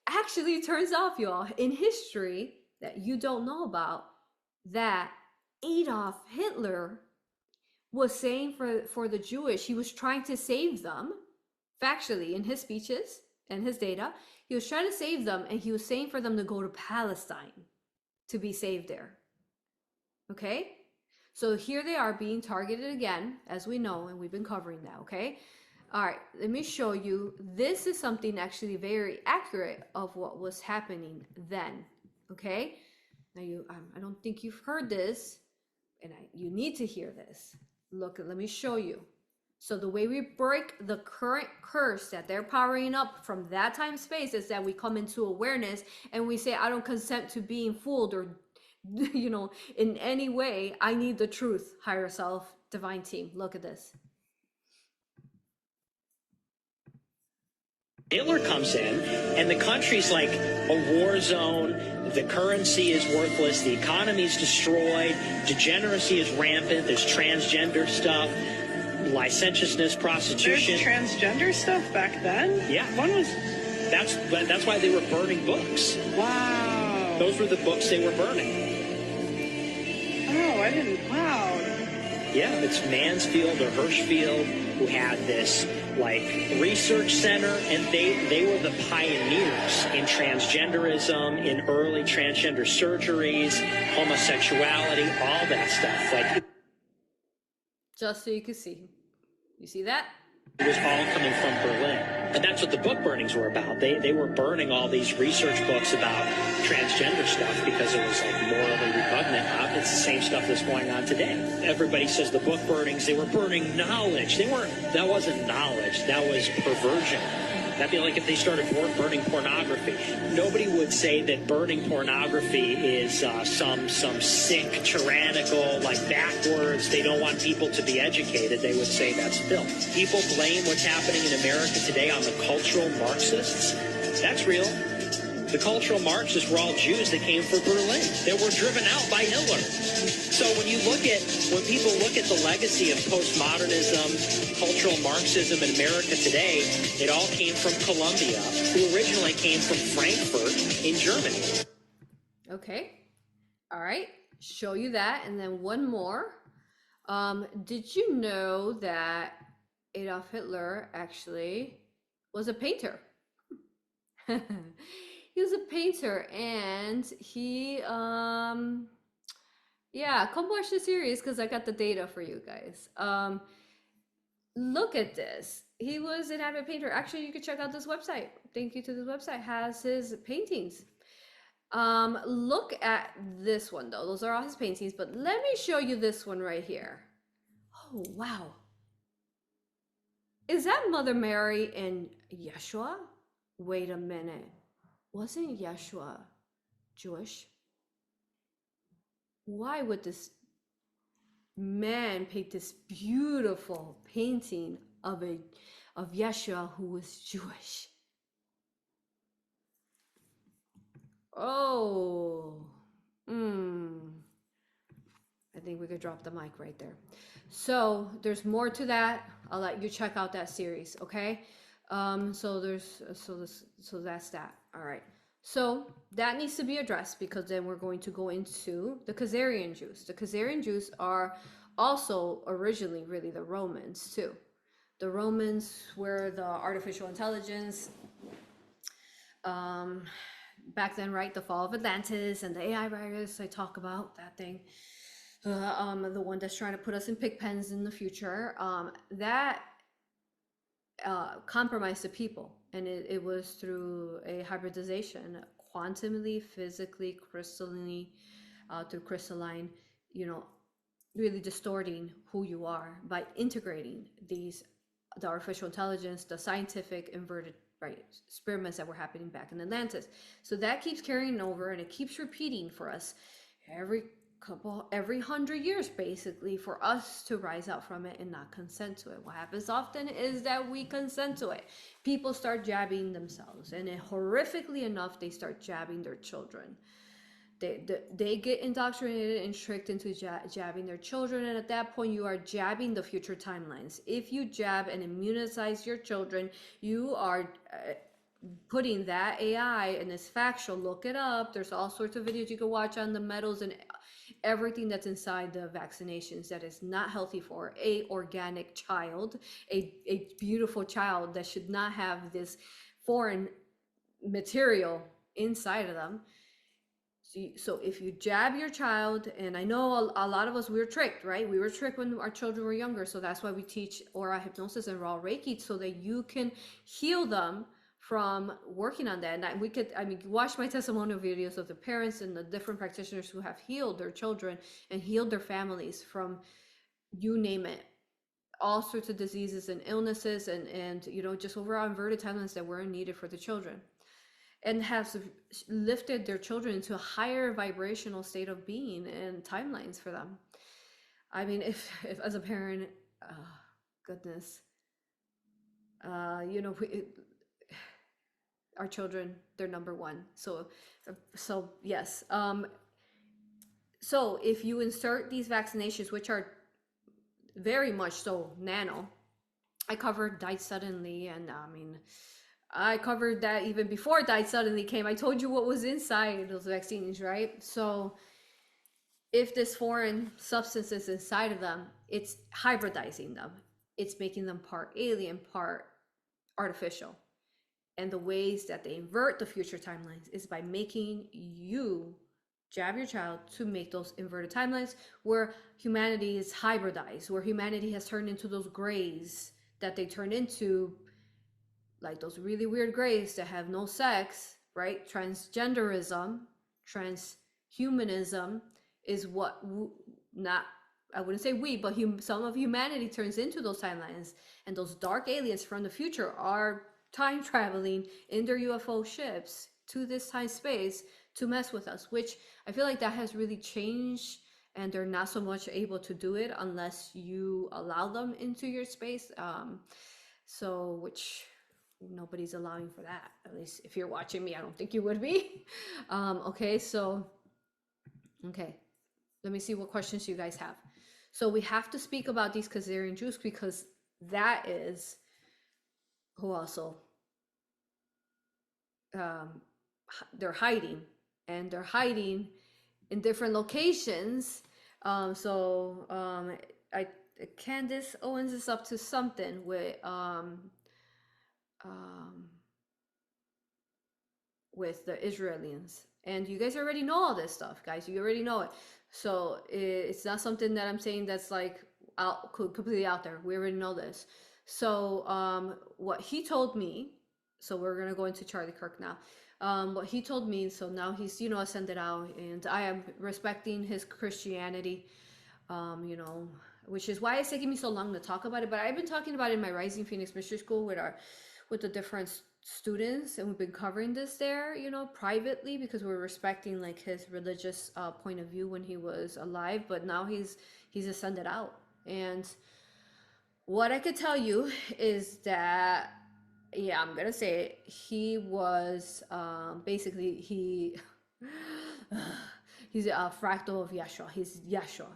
Actually, it turns out, y'all, in history that you don't know about, that Adolf Hitler was saying for the Jewish, he was trying to save them, factually, in his speeches and his data. He was trying to save them, and he was saying for them to go to Palestine to be saved there. Okay? So here they are being targeted again, as we know, and we've been covering that, okay? All right, let me show you. This is something actually very accurate of what was happening then, okay? Now, I don't think you've heard this, and you need to hear this. Look, let me show you. So the way we break the current curse that they're powering up from that time space is that we come into awareness and we say, I don't consent to being fooled or, in any way. I need the truth, higher self, divine team. Look at this. Hitler comes in, and the country's like a war zone. The currency is worthless. The economy's destroyed. Degeneracy is rampant. There's transgender stuff, licentiousness, prostitution. There's transgender stuff back then? Yeah. When was... That's why they were burning books. Wow. Those were the books they were burning. Oh, I didn't... Wow. Yeah, it's Mansfield or Hirschfield who had this research center, and they were the pioneers in transgenderism, in early transgender surgeries, homosexuality, all that stuff. Just so you can see. You see that? It was all coming from Berlin. And that's what the book burnings were about. They were burning all these research books about transgender stuff because it was morally repugnant. It's the same stuff that's going on today. Everybody says the book burnings, they were burning knowledge. That wasn't knowledge. That was perversion. That'd be like if they started burning pornography. Nobody would say that burning pornography is some sick, tyrannical, backwards. They don't want people to be educated. They would say that's filth. People blame what's happening in America today on the cultural Marxists. That's real. The cultural Marxists were all Jews that came from Berlin. They were driven out by Hitler. So when people look at the legacy of postmodernism, cultural Marxism in America today, it all came from Columbia, who originally came from Frankfurt in Germany. Okay. All right. Show you that. And then one more. Did you know that Adolf Hitler actually was a painter? He was a painter, and he come watch the series because I got the data for you guys. Look at this. He was an avid painter. Actually, you can check out this website. Thank you to this website. Has his paintings. Look at this one though. Those are all his paintings, but let me show you this one right here. Oh wow. Is that Mother Mary and Yeshua? Wait a minute. Wasn't Yeshua Jewish? Why would this man paint this beautiful painting of Yeshua who was Jewish? Oh, I think we could drop the mic right there. So there's more to that. I'll let you check out that series, okay? So that's that. All right. So that needs to be addressed because then we're going to go into the Khazarian Jews. The Khazarian Jews are also originally really the Romans too. The Romans were the artificial intelligence. Back then, right? The fall of Atlantis and the AI virus. I talk about that thing. The one that's trying to put us in pig pens in the future. That compromised the people, and it was through a hybridization, quantumly, physically, crystalline, through crystalline, really distorting who you are by integrating the artificial intelligence, the scientific inverted experiments that were happening back in Atlantis. So that keeps carrying over, and it keeps repeating for us every every 100 years basically, for us to rise out from it and not consent to it. What happens often is that we consent to it. People start jabbing themselves, and horrifically enough, they start jabbing their children. They get indoctrinated and tricked into jabbing their children, and at that point you are jabbing the future timelines. If you jab and immunize your children, you are putting that AI, and it's factual, look it up. There's all sorts of videos you can watch on the metals and everything that's inside the vaccinations that is not healthy for a organic child, a beautiful child that should not have this foreign material inside of them. So if you jab your child, and I know a lot of us, we were tricked, right? We were tricked when our children were younger. So that's why we teach aura hypnosis and raw Reiki, so that you can heal them from working on that. And watch my testimonial videos of the parents and the different practitioners who have healed their children and healed their families from, you name it, all sorts of diseases and illnesses, and just overall inverted timelines that weren't needed for the children, and have lifted their children into a higher vibrational state of being and timelines for them. I mean, if as a parent, goodness, our children, they're number one. So yes. So if you insert these vaccinations, which are very much so nano, I covered Died Suddenly, and I covered that even before Died Suddenly came. I told you what was inside those vaccines, right? So if this foreign substance is inside of them, it's hybridizing them. It's making them part alien, part artificial. And the ways that they invert the future timelines is by making you jab your child to make those inverted timelines where humanity is hybridized, where humanity has turned into those grays that they turn into, like those really weird grays that have no sex, right? Transgenderism, transhumanism is what I wouldn't say we, but some of humanity turns into those timelines. And those dark aliens from the future are time traveling in their UFO ships to this time space to mess with us, which I feel like that has really changed, and they're not so much able to do it unless you allow them into your space. Which nobody's allowing for that. At least if you're watching me, I don't think you would be. Okay, let me see what questions you guys have. So we have to speak about these Khazarian Jews, because that is who also they're hiding, and they're hiding in different locations. Candace Owens is up to something with the Israelis, and you guys already know all this stuff, guys. You already know it. So it's not something that I'm saying that's like completely out there. We already know this. So what he told me, so we're gonna go into Charlie Kirk now. What he told me, so now he's ascended out, and I am respecting his Christianity, which is why it's taking me so long to talk about it. But I've been talking about it in my Rising Phoenix Mystery School with the different students, and we've been covering this there, privately, because we're respecting like his religious point of view when he was alive. But now he's ascended out, and what I could tell you is that, yeah, I'm gonna say it, he was basically he's a fractal of Yeshua. He's Yeshua,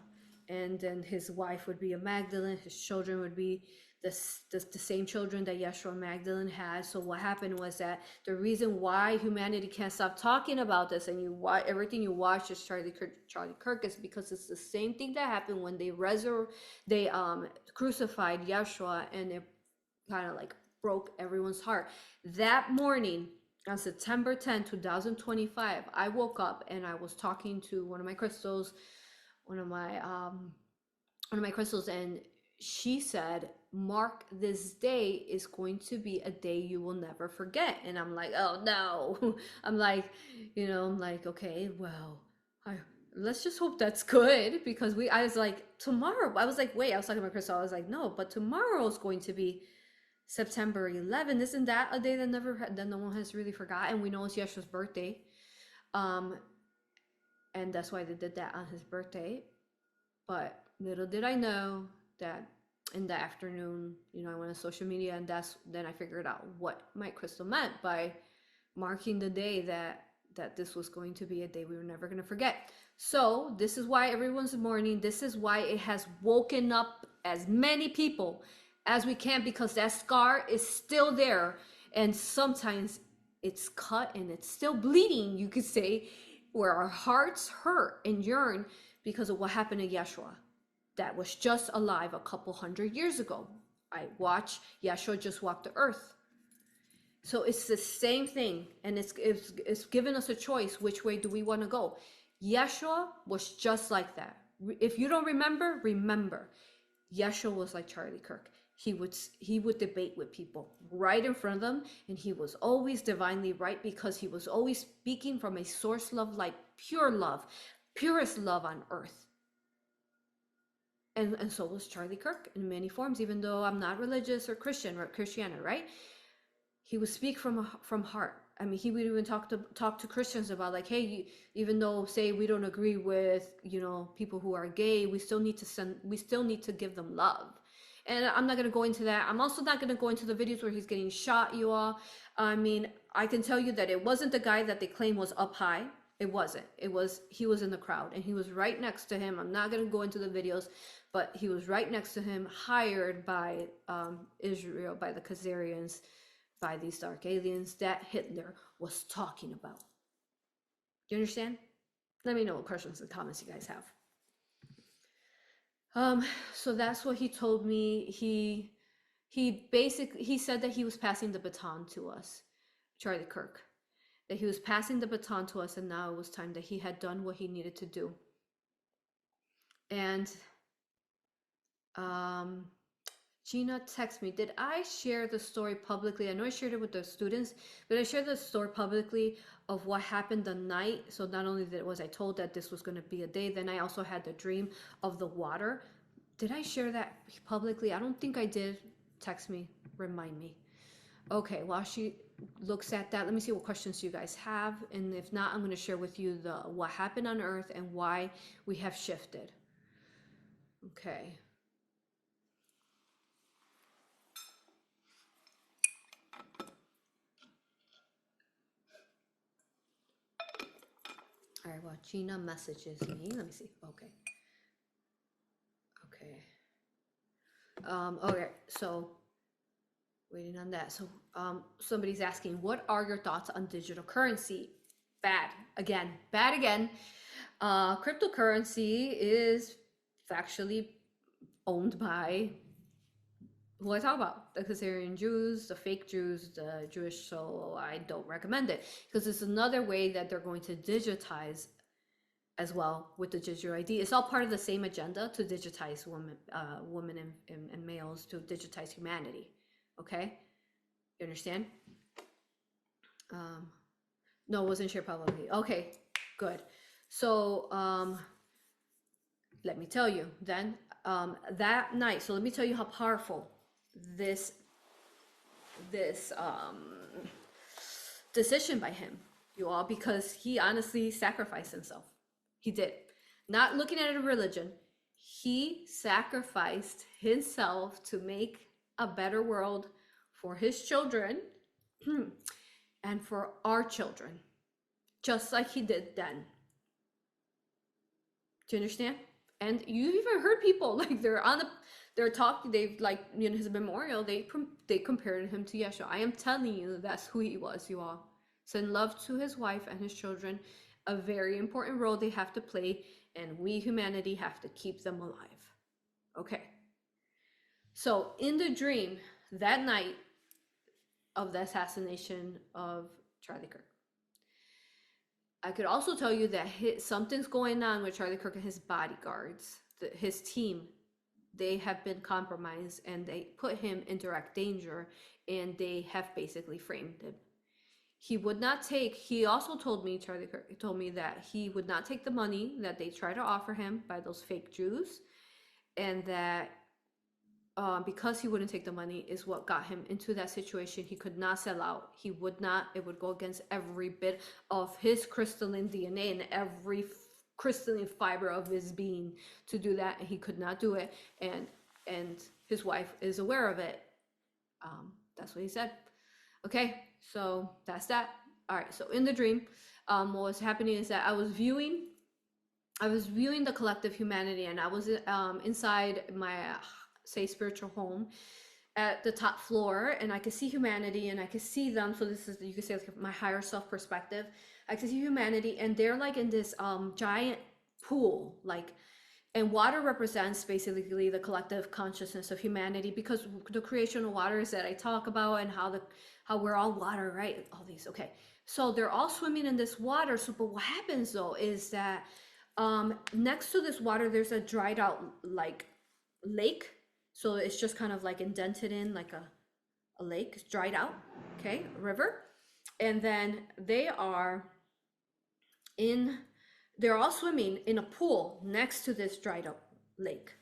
and then his wife would be a Magdalene. His children would be the same children that Yeshua and Magdalene had. So what happened was that the reason why humanity can't stop talking about this, and everything you watch is Charlie Kirk, is because it's the same thing that happened when they crucified Yeshua, and it kind of like broke everyone's heart. That morning on September 10, 2025, I woke up and I was talking to one of my crystals, and she said, "Mark, this day is going to be a day you will never forget." And I'm like, oh no. I'm like, okay, well, let's just hope that's good, because I was like, tomorrow. I was like, wait, I was talking to my crystal. I was like, no, but tomorrow is going to be September 11th. Isn't that a day that no one has really forgotten? We know it's Yeshua's birthday. And and that's why they did that on his birthday. But little did I know that in the afternoon, I went on social media, and then I figured out what Mike Crystal meant by marking the day that this was going to be a day we were never going to forget. So this is why everyone's mourning. This is why it has woken up as many people as we can, because that scar is still there, and sometimes it's cut and it's still bleeding, you could say, where our hearts hurt and yearn because of what happened to Yeshua that was just alive a couple hundred years ago. I watched Yeshua just walk the earth. So it's the same thing, and it's given us a choice. Which way do we want to go? Yeshua was just like that. If you don't remember, remember. Yeshua was like Charlie Kirk. He would debate with people right in front of them, and he was always divinely right because he was always speaking from a source love, like pure love, purest love on earth. And so was Charlie Kirk in many forms, even though I'm not religious or Christian or Christianity, right? He would speak from heart. I mean, he would even talk to Christians about, like, hey, even though, say, we don't agree with, people who are gay, we still need to give them love. And I'm not going to go into that. I'm also not going to go into the videos where he's getting shot, you all. I mean, I can tell you that it wasn't the guy that they claim was up high. It wasn't. He was in the crowd, and he was right next to him. I'm not going to go into the videos, but he was right next to him, hired by Israel, by the Khazarians, by these dark aliens that Hitler was talking about. Do you understand? Let me know what questions and comments you guys have. So that's what he told me. He said that he was passing the baton to us, Charlie Kirk, that he was passing the baton to us, and now it was time that he had done what he needed to do. And Gina texted me, did I share the story publicly? I know I shared it with the students, but I shared the story publicly of what happened the night. So not only was I told that this was going to be a day, then I also had the dream of the water. Did I share that publicly? I don't think I did. Text me, remind me. Okay, while she looks at that, let me see what questions you guys have. And if not, I'm going to share with you what happened on Earth and why we have shifted. Okay. All right, well, Gina messages me. Let me see. Okay. Okay, so waiting on that. So somebody's asking, what are your thoughts on digital currency? Bad again. Cryptocurrency is factually owned by who I talk about, the Khazarian Jews, the fake Jews, the Jewish, so I don't recommend it because it's another way that they're going to digitize as well with the digital ID. It's all part of the same agenda to digitize women and males, to digitize humanity. Okay, you understand? No, it wasn't shared publicly. Okay, good. So let me tell you then, that night, so let me tell you how powerful this decision by him, you all, because he honestly sacrificed himself. He did. Not looking at it as a religion. He sacrificed himself to make a better world for his children and for our children, just like he did then. Do you understand? And you even heard people, like, they're talking, they've, like, his memorial, they compared him to Yeshua. I am telling you, that's who he was, you all. Send love to his wife and his children, a very important role they have to play, and we, humanity, have to keep them alive. Okay. So in the dream, that night of the assassination of Charlie Kirk, I could also tell you that something's going on with Charlie Kirk and his bodyguards, his team. They have been compromised, and they put him in direct danger, and they have basically framed him. He would not take, he also told me, Charlie Kirk told me that he would not take the money that they tried to offer him by those fake Jews, and that because he wouldn't take the money is what got him into that situation. He could not sell out. He would not, it would go against every bit of his crystalline DNA and every crystalline fiber of his being to do that, and he could not do it, and his wife is aware of it. That's what he said. Okay, so that's that. All right, so in the dream, what was happening is that I was viewing the collective humanity, and I was inside my say spiritual home at the top floor, and I could see humanity and I could see them. So this is, you could say, like my higher self perspective. I could see humanity, and they're like in this giant pool, like, and water represents basically the collective consciousness of humanity, because the creational waters that I talk about, and how we're all water, right? All these, okay. So they're all swimming in this water. So, but what happens though is that next to this water, there's a dried out like lake. So it's just kind of like indented in like a lake, it's dried out, okay, a river. And then they're all swimming in a pool next to this dried up lake.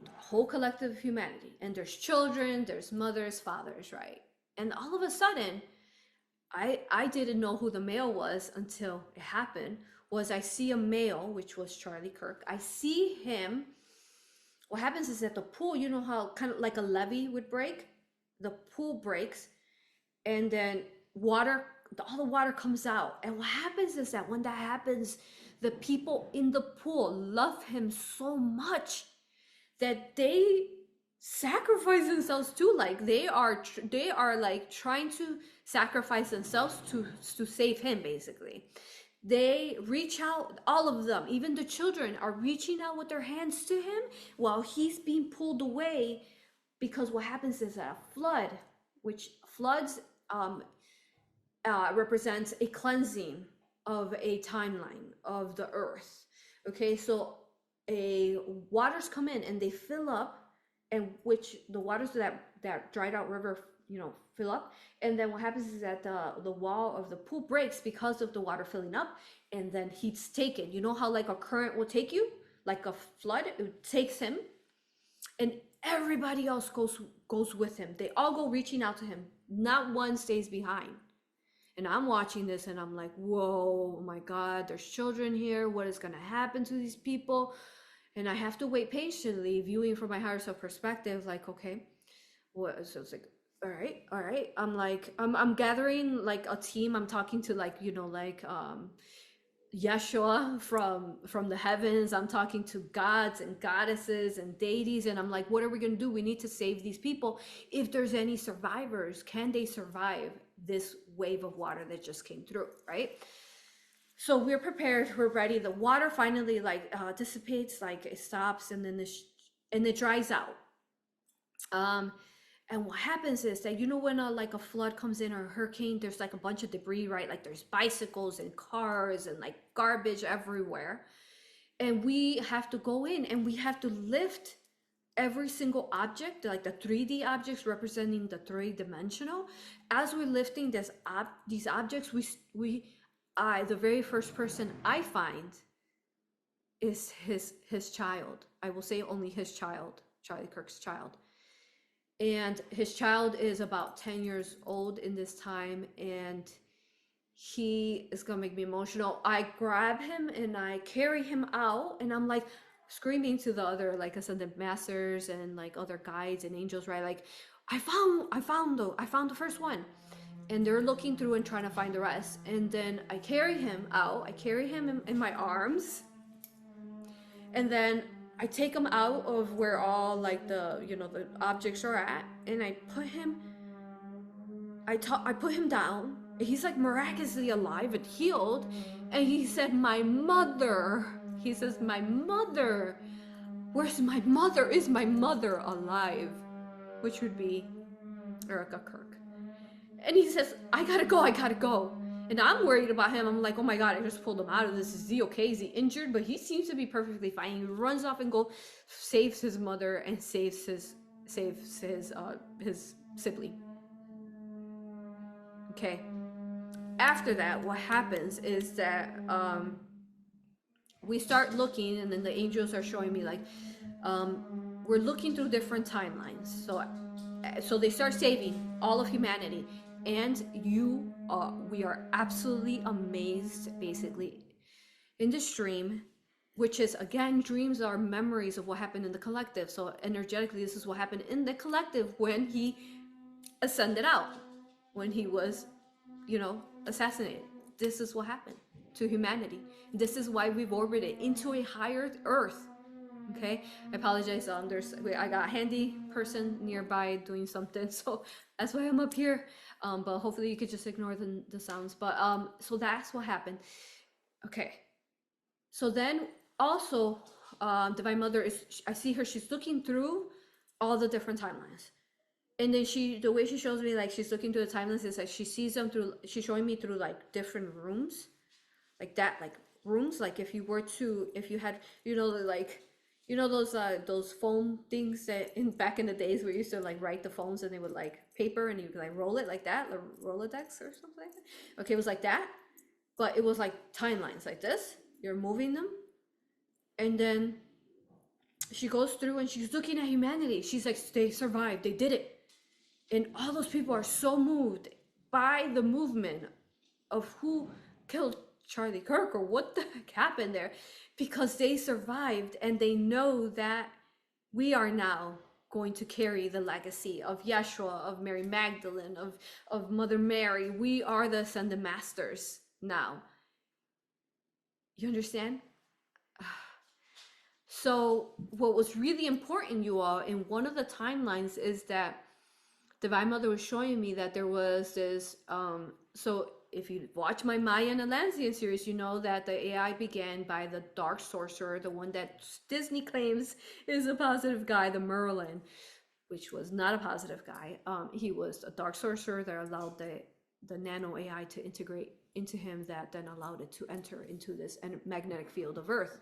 The whole collective humanity. And there's children, there's mothers, fathers, right? And all of a sudden, I didn't know who the male was until it happened, was I see a male, which was Charlie Kirk. I see him. What happens is that the pool, you know how kind of like a levee would break? The pool breaks, and then all the water comes out. And what happens is that when that happens, the people in the pool love him so much that they sacrifice themselves too. Like they are like trying to sacrifice themselves to save him, basically. They reach out, all of them, even the children are reaching out with their hands to him while he's being pulled away, because what happens is that a flood, which floods represents a cleansing of a timeline of the earth. Okay, so waters come in and they fill up, and which the waters that dried out river, fill up, and then what happens is that the wall of the pool breaks because of the water filling up, and then he's taken. You know how like a current will take you, like a flood, it takes him, and everybody else goes with him. They all go reaching out to him. Not one stays behind. And I'm watching this and I'm like, whoa, oh my God, there's children here. What is going to happen to these people? And I have to wait patiently, viewing from my higher self perspective, like, okay, what? So it's like, all right. I'm like, I'm gathering like a team. I'm talking to like, Yeshua from the heavens. I'm talking to gods and goddesses and deities, and I'm like, what are we gonna do? We need to save these people. If there's any survivors, can they survive this wave of water that just came through, right? So we're prepared, we're ready. The water finally like dissipates, like it stops, and then and it dries out. And what happens is that, when like a flood comes in or a hurricane, there's like a bunch of debris, right? Like there's bicycles and cars and like garbage everywhere. And we have to go in and we have to lift every single object, like the 3D objects representing the three-dimensional. As we're lifting these objects, the very first person I find is his child. I will say only his child, Charlie Kirk's child. And his child is about 10 years old in this time, and he is gonna make me emotional. I grab him and I carry him out, and I'm like screaming to the other like ascended masters and like other guides and angels, right? Like, I found the first one. And they're looking through and trying to find the rest. And then I carry him out. I carry him in my arms. And then I take him out of where all like the objects are at, and I put him down. He's like miraculously alive and healed, and he said, my mother. He says, my mother. Where's my mother? Is my mother alive? Which would be A.U.R.A. Kirk. And he says, I gotta go. And I'm worried about him. I'm like, oh my God, I just pulled him out of this. Is he okay? Is he injured? But he seems to be perfectly fine. He runs off and saves his mother and saves his sibling. Okay. After that, what happens is that we start looking, and then the angels are showing me like we're looking through different timelines. So they start saving all of humanity. And we are absolutely amazed, basically. in this dream, which is, again, dreams are memories of what happened in the collective. So energetically, this is what happened in the collective when he ascended out, when he was, assassinated. This is what happened to humanity. This is why we've orbited into a higher Earth. Okay, I apologize. I got a handy person nearby doing something, so that's why I'm up here. But hopefully you could just ignore the sounds. But so that's what happened. Okay, so then also, Divine Mother I see her. She's looking through all the different timelines, and then the way she shows me, like, she's looking through the timelines is like she sees them through. She's showing me through like different rooms, like that, like rooms. Like if you had, those foam things that back in the days we used to like write the phones, and they would like paper and you could like roll it like that, or Rolodex or something like that. Okay, it was like that, but it was like timelines like this. You're moving them, and then she goes through and she's looking at humanity. She's like, they survived, they did it, and all those people are so moved by the movement of who killed Charlie Kirk or what the heck happened there, because they survived and they know that we are now going to carry the legacy of Yeshua, of Mary Magdalene, of Mother Mary. We are the Ascended Masters now. You understand? So what was really important, you all, in one of the timelines is that Divine Mother was showing me that there was this, so if you watch my Mayan Atlantean series, you know that the AI began by the Dark Sorcerer, the one that Disney claims is a positive guy, the Merlin, which was not a positive guy. He was a Dark Sorcerer that allowed the nano AI to integrate into him, that then allowed it to enter into this magnetic field of Earth.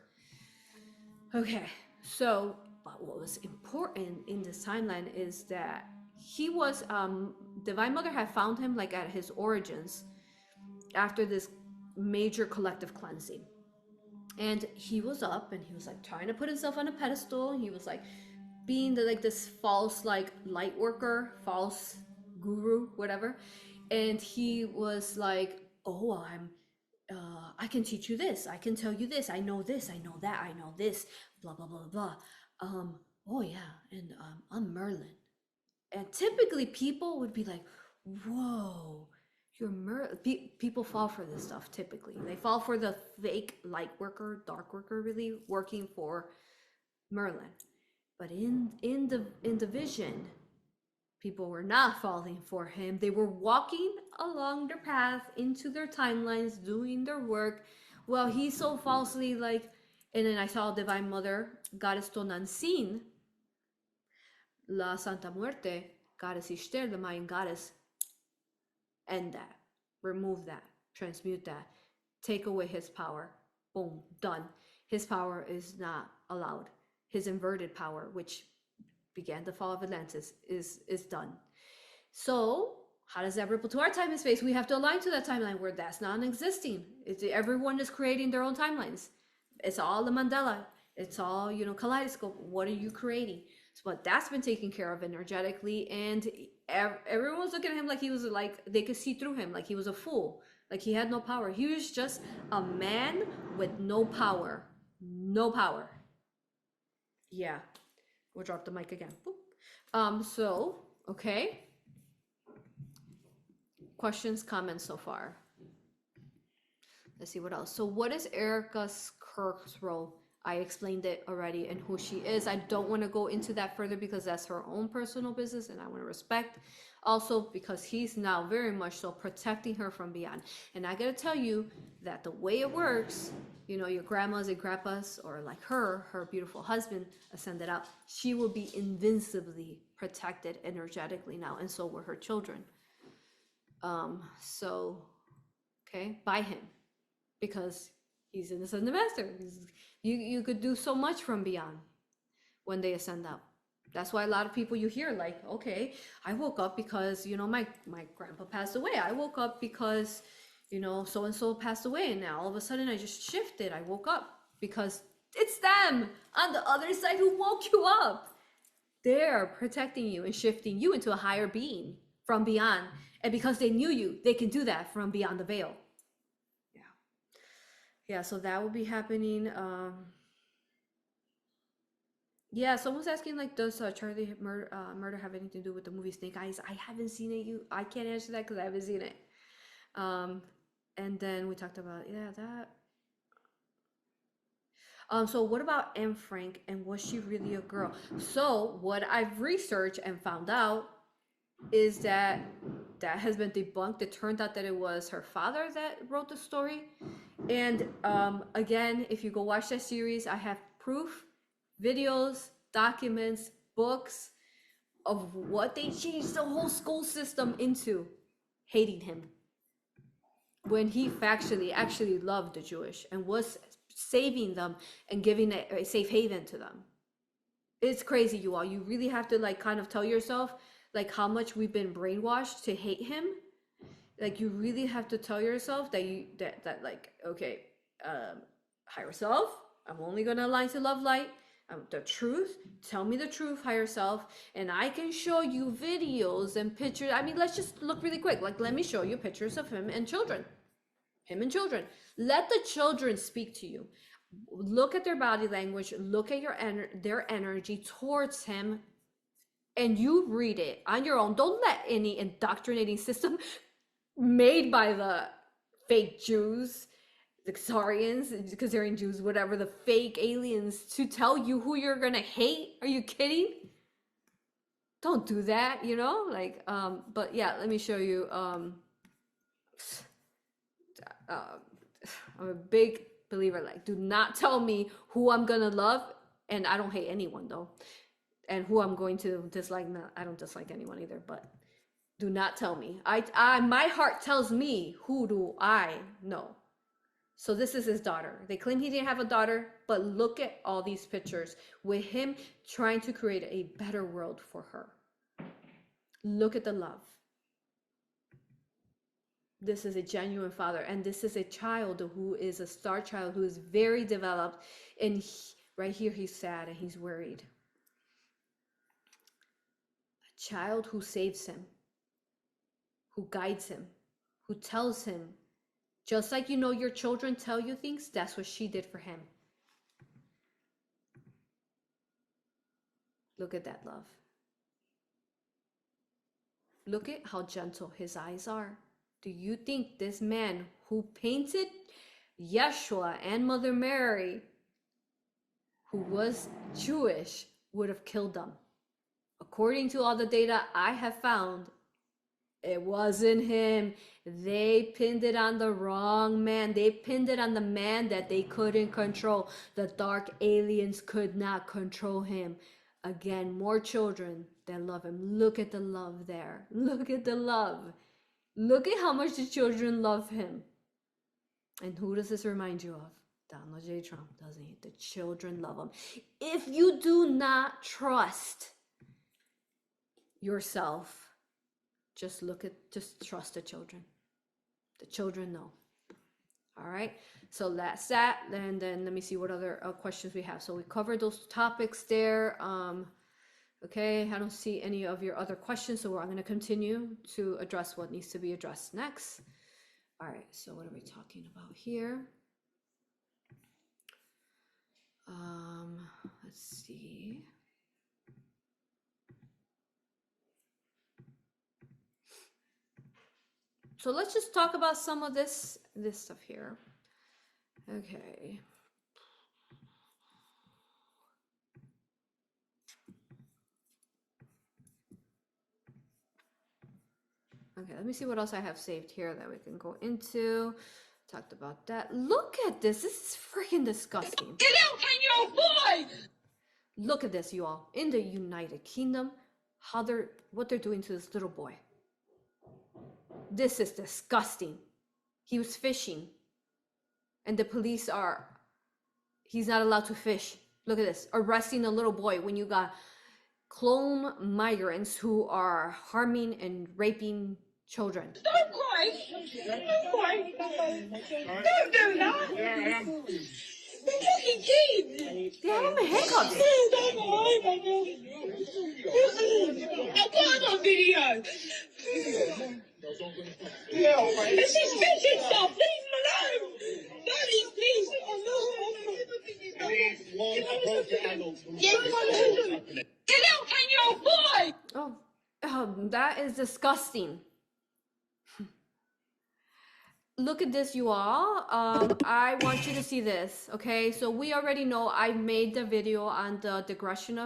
Okay, so but what was important in this timeline is that he was, Divine Mother had found him like at his origins, after this major collective cleansing, and he was up and he was like trying to put himself on a pedestal. He was like being this false like light worker, false guru, whatever, and he was like, oh, I can teach you this, I can tell you this, I know this, I know that, I know this, blah blah blah blah. Oh yeah, and I'm Merlin. And typically people would be like, whoa, people fall for this stuff. Typically they fall for the fake light worker, dark worker, really working for Merlin. But in the vision, people were not falling for him. They were walking along their path into their timelines, doing their work. Well, he so falsely and then I saw Divine Mother, Goddess Tonantzin, La Santa Muerte, Goddess Ishtar, the Mayan goddess, end that, remove that, transmute that, take away his power. Boom, done. His power is not allowed. His inverted power, which began the fall of Atlantis, is done. So how does that ripple to our time and space? We have to align to that timeline where that's non-existing. Everyone is creating their own timelines. It's all the Mandela. It's all, kaleidoscope. What are you creating? But that's been taken care of energetically, and everyone was looking at him like he was they could see through him, like he was a fool, like he had no power. He was just a man with no power. Yeah, we'll drop the mic again. Boop. So okay, questions, comments so far? Let's see what else. So what is Erica Kirk's role? I explained it already, and who she is. I don't want to go into that further because that's her own personal business, and I want to respect also because he's now very much so protecting her from beyond. And I gotta tell you that the way it works, your grandmas and grandpas, or like her beautiful husband ascended out, she will be invincibly protected energetically now, and so were her children. By him, because he's an ascended master. You could do so much from beyond when they ascend up. That's why a lot of people you hear like, okay, I woke up because, my grandpa passed away. I woke up because, so-and-so passed away. And now all of a sudden I just shifted. I woke up because it's them on the other side who woke you up. They're protecting you and shifting you into a higher being from beyond. And because they knew you, they can do that from beyond the veil. yeah, so that will be happening. Yeah, someone's asking like, does Charlie murder have anything to do with the movie Snake Eyes? I haven't seen it. I can't answer that because I haven't seen it. And then we talked about, yeah, that. So what about Anne Frank, and was she really a girl? So what I've researched and found out is that has been debunked. It turned out that it was her father that wrote the story. And again, if you go watch that series, I have proof, videos, documents, books of what they changed the whole school system into hating him, when he factually actually loved the Jewish and was saving them and giving a safe haven to them. It's crazy, you all. You really have to like kind of tell yourself like how much we've been brainwashed to hate him. Like you really have to tell yourself that that like, okay, higher self, I'm only gonna align to love light. The truth, tell me the truth, higher self, and I can show you videos and pictures. I mean, let's just look really quick. Like, let me show you pictures of him and children. Let the children speak to you. Look at their body language. Look at their energy towards him, and you read it on your own. Don't let any indoctrinating system made by the fake Jews, the Xarians, because they're in Jews, whatever, the fake aliens, to tell you who you're gonna hate. Are you kidding? Don't do that, you know? Like, but yeah, let me show you. I'm a big believer, like, do not tell me who I'm gonna love, and I don't hate anyone though, and who I'm going to dislike. No, I don't dislike anyone either, but do not tell me. My heart tells me who do I know. So this is his daughter. They claim he didn't have a daughter, but look at all these pictures with him trying to create a better world for her. Look at the love. This is a genuine father, and this is a child who is a star child who is very developed, and right here he's sad and he's worried. A child who saves him, who guides him, who tells him, just like you know your children tell you things, that's what she did for him. Look at that love. Look at how gentle his eyes are. Do you think this man who painted Yeshua and Mother Mary, who was Jewish, would have killed them? According to all the data I have found, it wasn't him. They pinned it on the wrong man. They pinned it on the man that they couldn't control. The dark aliens could not control him. Again, more children that love him. Look at the love there. Look at the love. Look at how much the children love him. And who does this remind you of? Donald J. Trump, doesn't he? The children love him. If you do not trust yourself, just trust the children. The children know. All right. So that's that. And then let me see what other questions we have. So we covered those topics there. Okay. I don't see any of your other questions. So I'm going to continue to address what needs to be addressed next. All right. So what are we talking about here? Let's see. So let's just talk about some of this stuff here. Okay. Okay, let me see what else I have saved here that we can go into. Talked about that. Look at this. This is freaking disgusting. Get out on your boy! Look at this, you all. In the United Kingdom, what they're doing to this little boy. This is disgusting. He was fishing. And the police he's not allowed to fish. Look at this. Arresting a little boy when you got clone migrants who are harming and raping children. Don't cry! Don't cry! Don't do that! They're fucking kids! They have him in handcuffs. Don't cry! I got it on video! This is fishing stuff! Leave him alone! Daddy, please Get out on your boy! That is disgusting. Look at this, you all. I want you to see this, okay? So we already know I made the video on the digression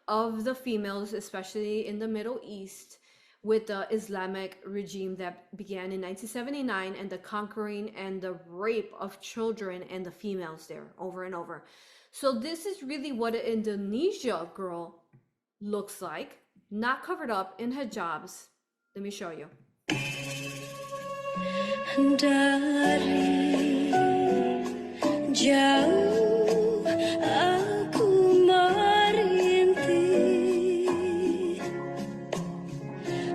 of the females, especially in the Middle East, with the Islamic regime that began in 1979 and the conquering and the rape of children and the females there over and over. So this is really what an Indonesia girl looks like, not covered up in hijabs. Let me show you. Dari jauh aku merintih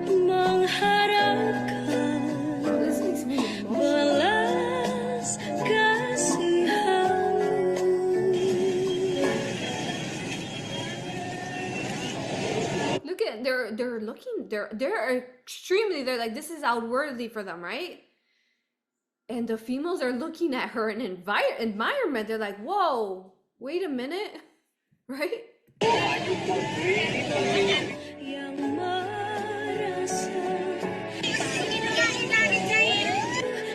mengharapkan belas kasihanmu. Look at they're looking they're extremely they're like this is outwardly for them, right? And the females are looking at her in environment. They're like, whoa, wait a minute, right? Yang merasa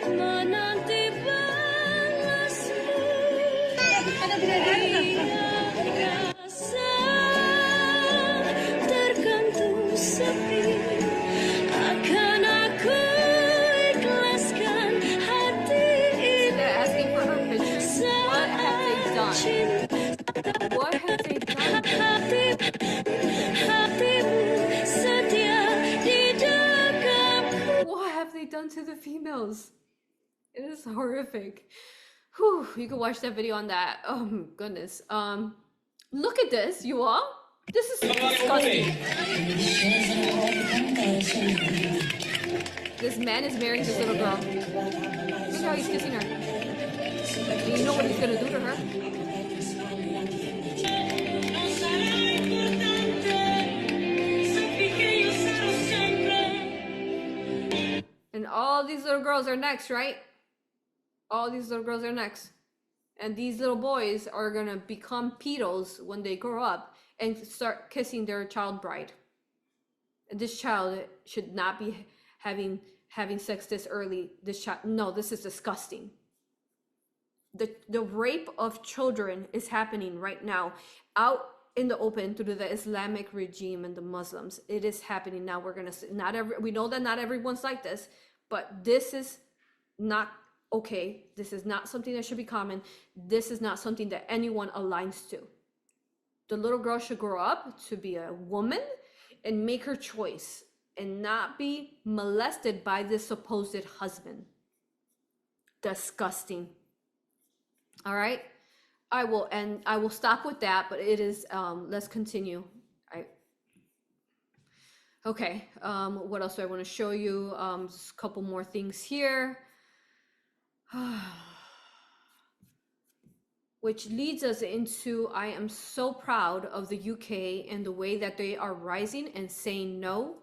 menanti balasmu. Rasa tergantung sepi akan aku ikhlaskan hati ini. They're asking for her pictures. What have they done? What have they done? Hatimu setia di dekatku. What have they done to the females? It is horrific. Whew, you can watch that video on that. Oh my goodness. Look at this, you all. This is disgusting. This man is marrying this little girl. Look how he's kissing her. You know what he's gonna do to her. And all these little girls are next, right? All these little girls are next. And these little boys are gonna become pedos when they grow up and start kissing their child bride. And this child should not be having sex this early. This child, no, this is disgusting. The rape of children is happening right now out in the open through the Islamic regime and the Muslims. It is happening now. We're gonna see, we know that not everyone's like this, but this is not okay. This is not something that should be common. This is not something that anyone aligns to. The little girl should grow up to be a woman and make her choice and not be molested by this supposed husband. Disgusting. All right, I will stop with that, but it is let's continue. Okay, what else do I want to show you? Just a couple more things here. Which leads us into, I am so proud of the UK and the way that they are rising and saying no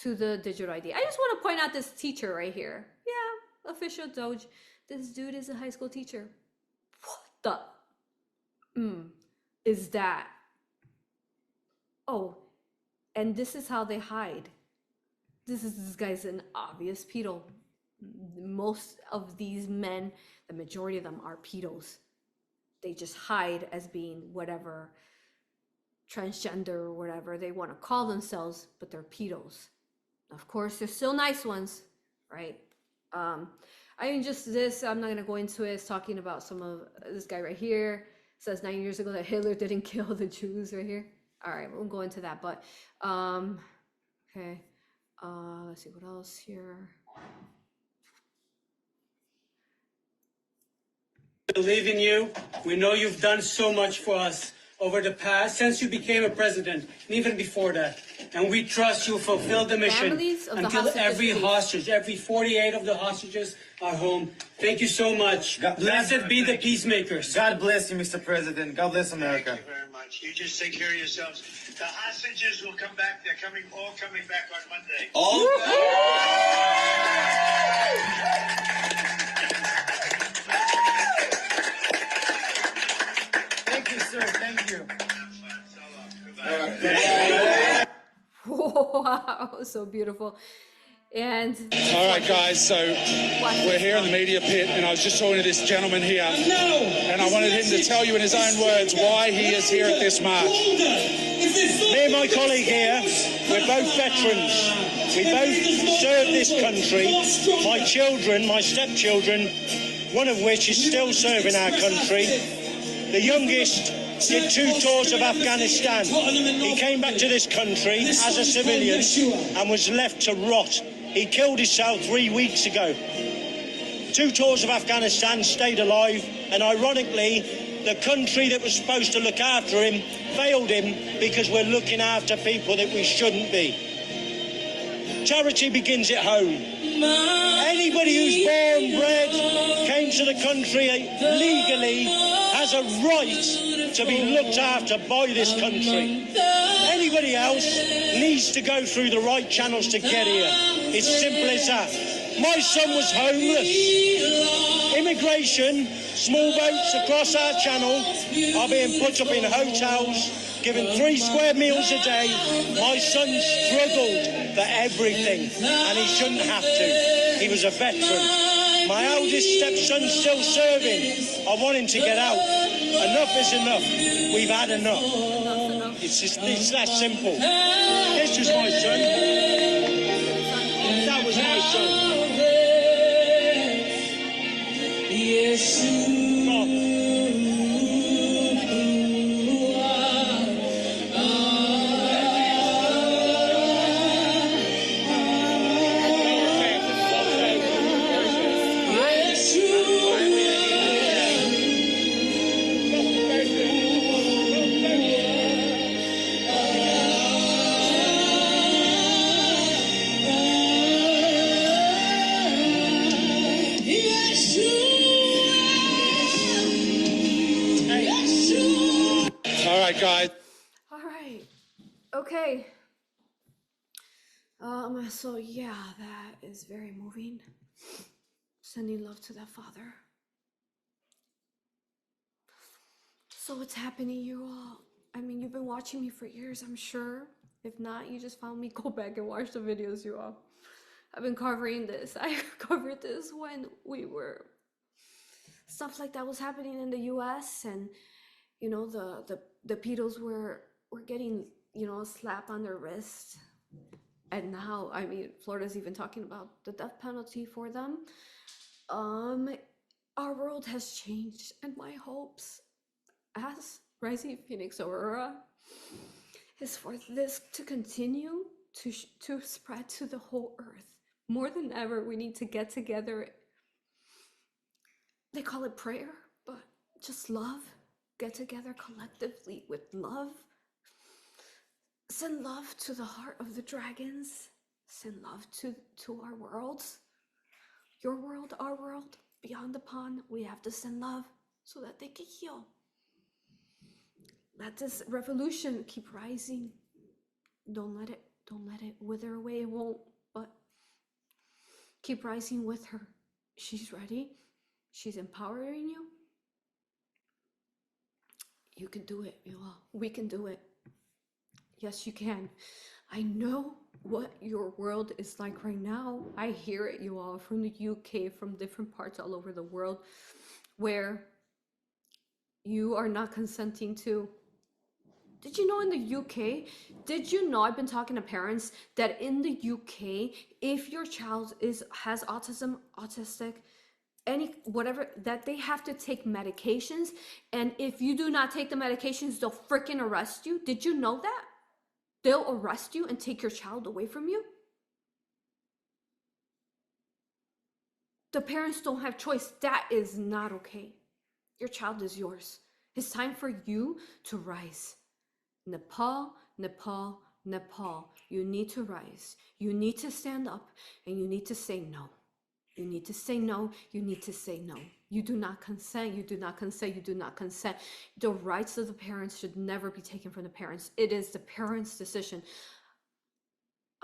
to the digital ID. I just want to point out this teacher right here. Yeah, official Doge. This dude is a high school teacher. What the is that? Oh, and this is how they hide. This guy's an obvious pedo. Most of these men, the majority of them are pedos. They just hide as being whatever transgender or whatever they want to call themselves, but they're pedos. Of course, there's still nice ones, right? I mean, just this, I'm not going to go into it. It's talking about some of this guy right here. It says 9 years ago that Hitler didn't kill the Jews right here. All right, we'll go into that. But, okay. Let's see what else here. Believe in you. We know you've done so much for us over the past, since you became a president, and even before that. And we trust you fulfill the mission until every hostage, every 48 of the hostages are home. Thank you so much. Blessed be the peacemakers. God bless you, Mr. President. God bless America. Thank you very much. You just take care of yourselves. The hostages will come back. They're all coming back on Monday. you, sir. Thank you. Wow, so beautiful. And all right, guys, so we're here in the media pit, and I was just talking to this gentleman here, and I wanted him to tell you in his own words why he is here at this march. Me and my colleague here, we're both veterans. We both served this country. My children, my stepchildren, one of which is still serving our country. The youngest did 2 tours of Afghanistan. He came back to this country as a civilian and was left to rot. He killed himself 3 weeks ago. 2 tours of Afghanistan, stayed alive, and ironically, the country that was supposed to look after him failed him because we're looking after people that we shouldn't be. Charity begins at home. Anybody who's born, bred, came to the country legally has a right to be looked after by this country. Anybody else needs to go through the right channels to get here. It's simple as that. My son was homeless. Immigration, small boats across our channel are being put up in hotels, given 3 square meals a day. My son struggled for everything, and he shouldn't have to. He was a veteran. My eldest stepson's still serving. I want him to get out. Enough is enough. We've had enough. It's that simple. This was my son. That was my son. Guys. All right. Okay. So yeah, that is very moving. Sending love to that father. So what's happening, you all? I mean, you've been watching me for years, I'm sure. If not, you just found me. Go back and watch the videos, you all. I've been covering this. I covered this when stuff like that was happening in the US, and you know, the pedos were getting, you know, a slap on their wrist. And now, I mean, Florida's even talking about the death penalty for them. Our world has changed, and my hopes as Rising Phoenix Aurora is for this to continue to spread to the whole earth. More than ever, we need to get together. They call it prayer, but just love. Get together collectively with love. Send love to the heart of the dragons. Send love to our worlds. Your world, our world, beyond the pond. We have to send love so that they can heal. Let this revolution keep rising. Don't let it wither away. It won't, but keep rising with her. She's ready. She's empowering you. You can do it, you all. We can do it. Yes, you can. I know what your world is like right now. I hear it, you all, from the UK, from different parts all over the world, where you are not consenting to. Did you know in the UK, I've been talking to parents that in the UK, if your child has autism, autistic, whatever, that they have to take medications, and if you do not take the medications, they'll freaking arrest you. Did you know that? They'll arrest you and take your child away from you. The parents don't have choice. That is not okay. Your child is yours. It's time for you to rise. Nepal, Nepal, Nepal. You need to rise. You need to stand up, and you need to say no. You need to say no. You need to say no. You do not consent. You do not consent. You do not consent. The rights of the parents should never be taken from the parents. It is the parents' decision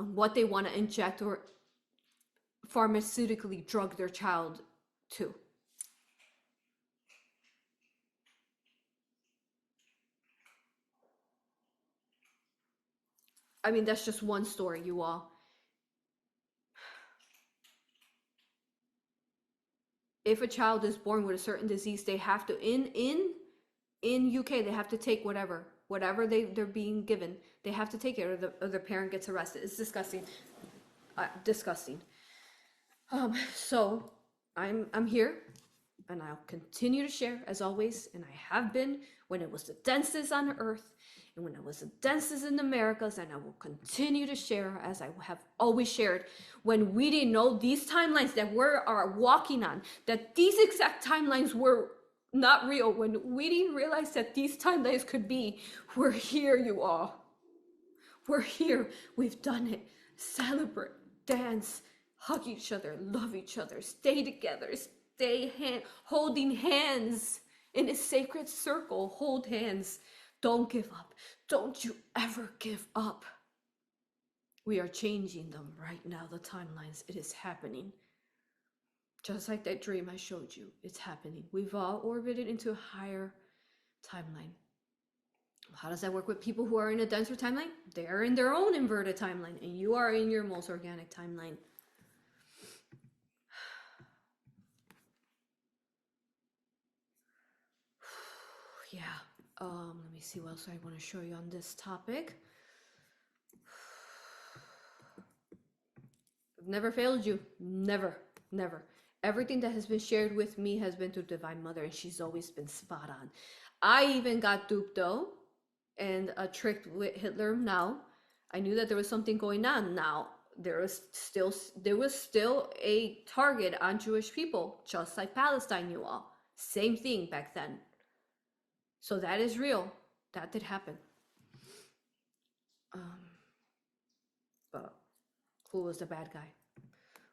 on what they want to inject or pharmaceutically drug their child to. I mean, that's just one story, you all. If a child is born with a certain disease, they have to, in UK, they have to take whatever they're being given. They have to take it, or the parent gets arrested. It's disgusting. Disgusting. So I'm here, and I'll continue to share as always, and I have been when it was the densest on earth, and when it was the densest in the Americas, and I will continue to share as I have always shared. When we didn't know these timelines that we are walking on, that these exact timelines were not real, when we didn't realize that these timelines could be, we're here, you all. We're here. We've done it. Celebrate, dance, hug each other, love each other, stay together, holding hands in a sacred circle. Hold hands. Don't give up. Don't you ever give up. We are changing them right now, the timelines. It is happening. Just like that dream I showed you, it's happening. We've all orbited into a higher timeline. How does that work with people who are in a denser timeline? They are in their own inverted timeline, and you are in your most organic timeline. Yeah. Let me see what else I want to show you on this topic. I've never failed you. Never, never. Everything that has been shared with me has been through Divine Mother, and she's always been spot on. I even got duped though, and tricked with Hitler. Now I knew that there was something going on. Now there was still a target on Jewish people, just like Palestine, you all. Same thing back then. So that is real. That did happen. But who was the bad guy?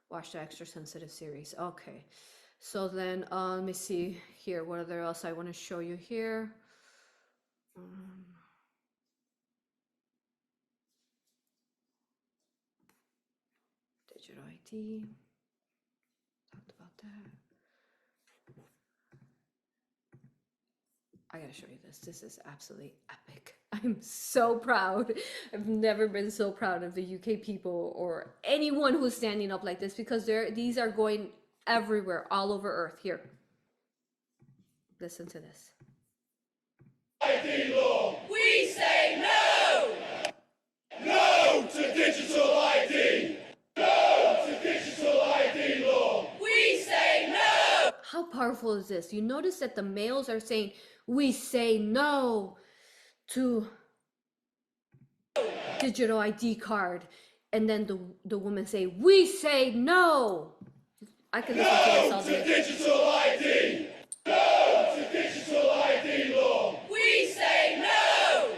Watch the Extra Sensitive series. Okay. So then let me see here. What other else I want to show you here? Digital ID. Talked about that. I gotta show you this. This is absolutely epic. I'm so proud. I've never been so proud of the UK people or anyone who's standing up like this, because these are going everywhere, all over Earth. Here, listen to this. ID law. We say no! No to digital ID! No to digital ID law! We say no! How powerful is this? You notice that the males are saying, we say no to digital ID card, and then the women say, we say no. I can listen to this all day. No to digital ID. No to digital ID law. We say no.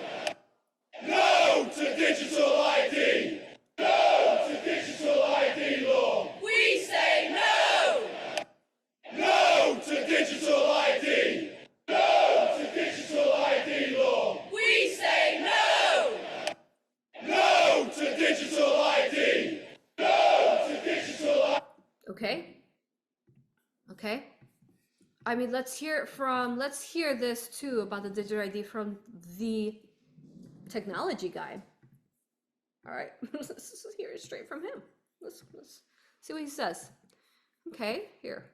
No to digital ID. No to digital ID law. We say no. No to digital ID. No to digital ID law. We say no. No to digital ID. No to digital ID. Okay. I mean, let's hear this too about the digital ID from the technology guy. All right, let's hear it straight from him. Let's see what he says. Okay, here.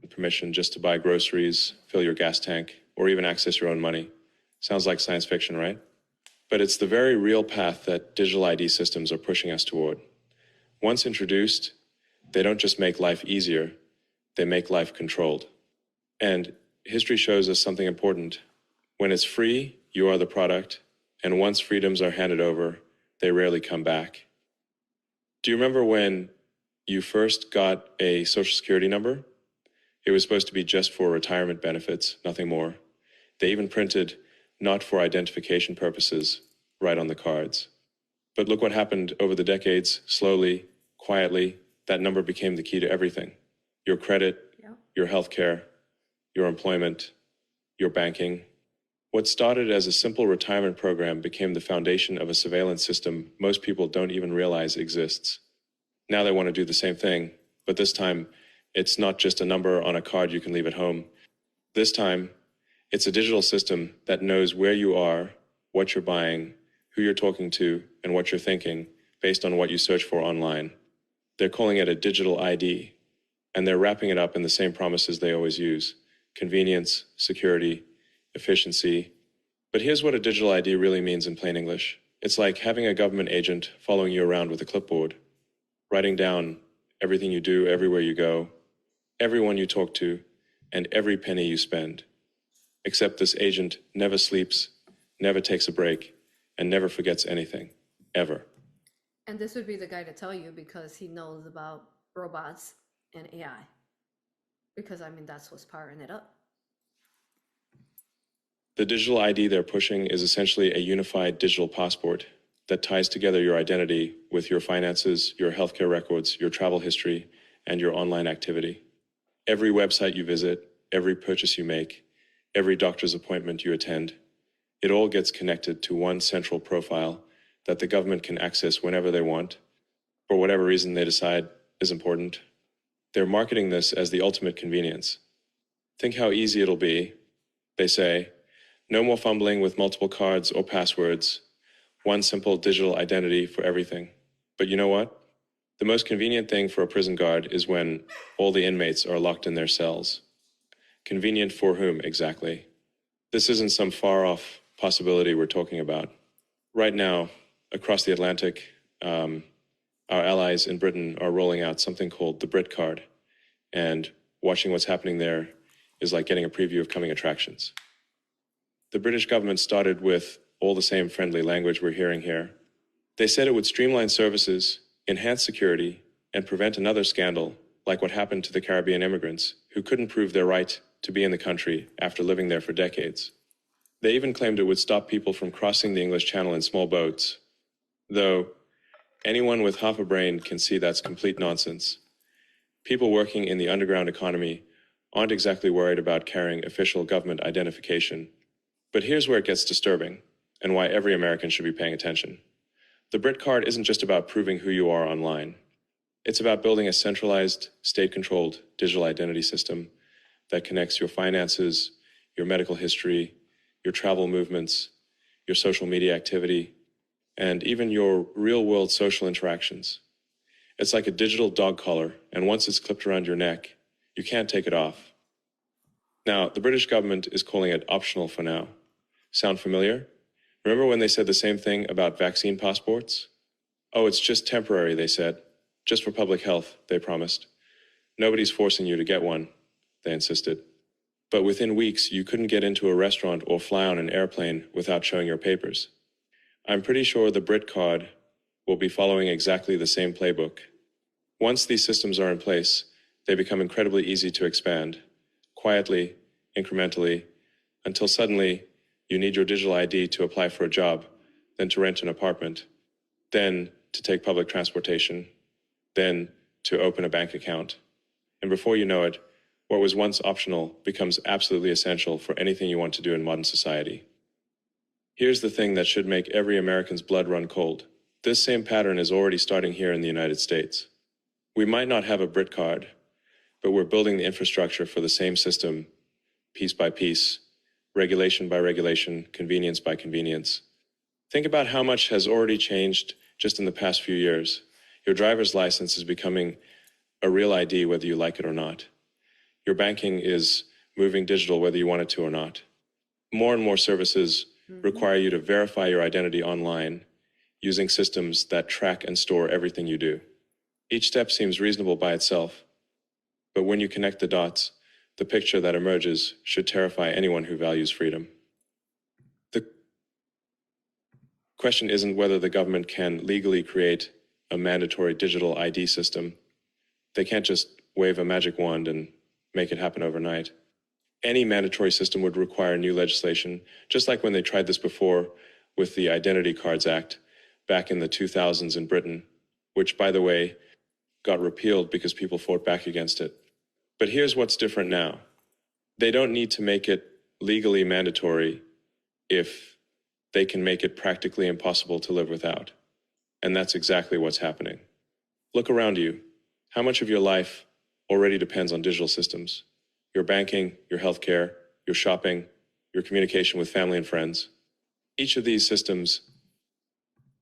Permission just to buy groceries, fill your gas tank, or even access your own money. Sounds like science fiction, right? But it's the very real path that digital ID systems are pushing us toward. Once introduced, they don't just make life easier, they make life controlled. And history shows us something important. When it's free, you are the product, and once freedoms are handed over, they rarely come back. Do you remember when you first got a Social Security number? It was supposed to be just for retirement benefits, nothing more. They even printed "not for identification purposes" right on the cards. But look what happened over the decades. Slowly, quietly, that number became the key to everything. Your credit, your healthcare, your employment, your banking. What started as a simple retirement program became the foundation of a surveillance system most people don't even realize exists. Now they want to do the same thing, but this time, it's not just a number on a card you can leave at home. This time, it's a digital system that knows where you are, what you're buying, who you're talking to, and what you're thinking based on what you search for online. They're calling it a digital ID, and they're wrapping it up in the same promises they always use: convenience, security, efficiency. But here's what a digital ID really means in plain English. It's like having a government agent following you around with a clipboard, writing down everything you do, everywhere you go, everyone you talk to, and every penny you spend. Except this agent never sleeps, never takes a break, and never forgets anything, ever. And this would be the guy to tell you because he knows about robots and AI. Because, I mean, that's what's powering it up. The digital ID they're pushing is essentially a unified digital passport that ties together your identity with your finances, your healthcare records, your travel history, and your online activity. Every website you visit, every purchase you make, every doctor's appointment you attend, it all gets connected to one central profile that the government can access whenever they want, for whatever reason they decide is important. They're marketing this as the ultimate convenience. Think how easy it'll be, they say. No more fumbling with multiple cards or passwords. One simple digital identity for everything. But you know what? The most convenient thing for a prison guard is when all the inmates are locked in their cells. Convenient for whom, exactly? This isn't some far-off possibility we're talking about. Right now, across the Atlantic, our allies in Britain are rolling out something called the Brit Card. And watching what's happening there is like getting a preview of coming attractions. The British government started with all the same friendly language we're hearing here. They said it would streamline services, enhance security, and prevent another scandal like what happened to the Caribbean immigrants who couldn't prove their right to be in the country after living there for decades. They even claimed it would stop people from crossing the English Channel in small boats. Though, anyone with half a brain can see that's complete nonsense. People working in the underground economy aren't exactly worried about carrying official government identification. But here's where it gets disturbing, and why every American should be paying attention. The Brit Card isn't just about proving who you are online. It's about building a centralized, state-controlled digital identity system that connects your finances, your medical history, your travel movements, your social media activity, and even your real-world social interactions. It's like a digital dog collar, and once it's clipped around your neck, you can't take it off. Now, the British government is calling it optional for now. Sound familiar? Remember when they said the same thing about vaccine passports? Oh, it's just temporary, they said. Just for public health, they promised. Nobody's forcing you to get one, they insisted. But within weeks, you couldn't get into a restaurant or fly on an airplane without showing your papers. I'm pretty sure the Brit Card will be following exactly the same playbook. Once these systems are in place, they become incredibly easy to expand, quietly, incrementally, until suddenly you need your digital ID to apply for a job, then to rent an apartment, then to take public transportation, then to open a bank account. And before you know it, what was once optional becomes absolutely essential for anything you want to do in modern society. Here's the thing that should make every American's blood run cold. This same pattern is already starting here in the United States. We might not have a Brit Card, but we're building the infrastructure for the same system, piece by piece, regulation by regulation, convenience by convenience. Think about how much has already changed just in the past few years. Your driver's license is becoming a real ID whether you like it or not. Your banking is moving digital whether you want it to or not. More and more services require you to verify your identity online using systems that track and store everything you do. Each step seems reasonable by itself, but when you connect the dots, the picture that emerges should terrify anyone who values freedom. The question isn't whether the government can legally create a mandatory digital ID system. They can't just wave a magic wand and make it happen overnight. Any mandatory system would require new legislation, just like when they tried this before with the Identity Cards Act back in the 2000s in Britain, which, by the way, got repealed because people fought back against it. But here's what's different now. They don't need to make it legally mandatory if they can make it practically impossible to live without. And that's exactly what's happening. Look around you. How much of your life already depends on digital systems? Your banking, your healthcare, your shopping, your communication with family and friends. Each of these systems.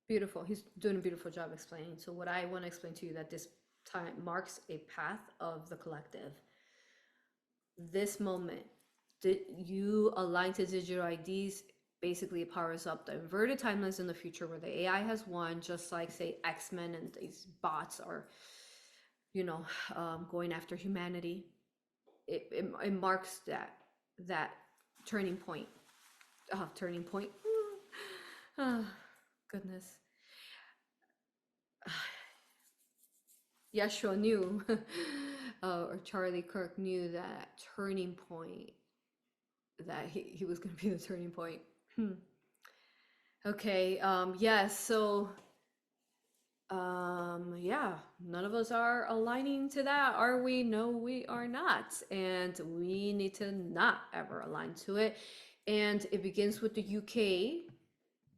Beautiful. He's doing a beautiful job explaining. So what I want to explain to you that this time marks a path of the collective. This moment, you align to digital IDs, basically it powers up the inverted timelines in the future where the AI has won, just like say X-Men and these bots are, you know, going after humanity. It marks that turning point. Turning point. Oh, goodness. Yeshua knew, or Charlie Kirk knew that turning point, that he was going to be the turning point. Okay, yes, so, yeah, none of us are aligning to that, are we? No, we are not, and we need to not ever align to it. And it begins with the UK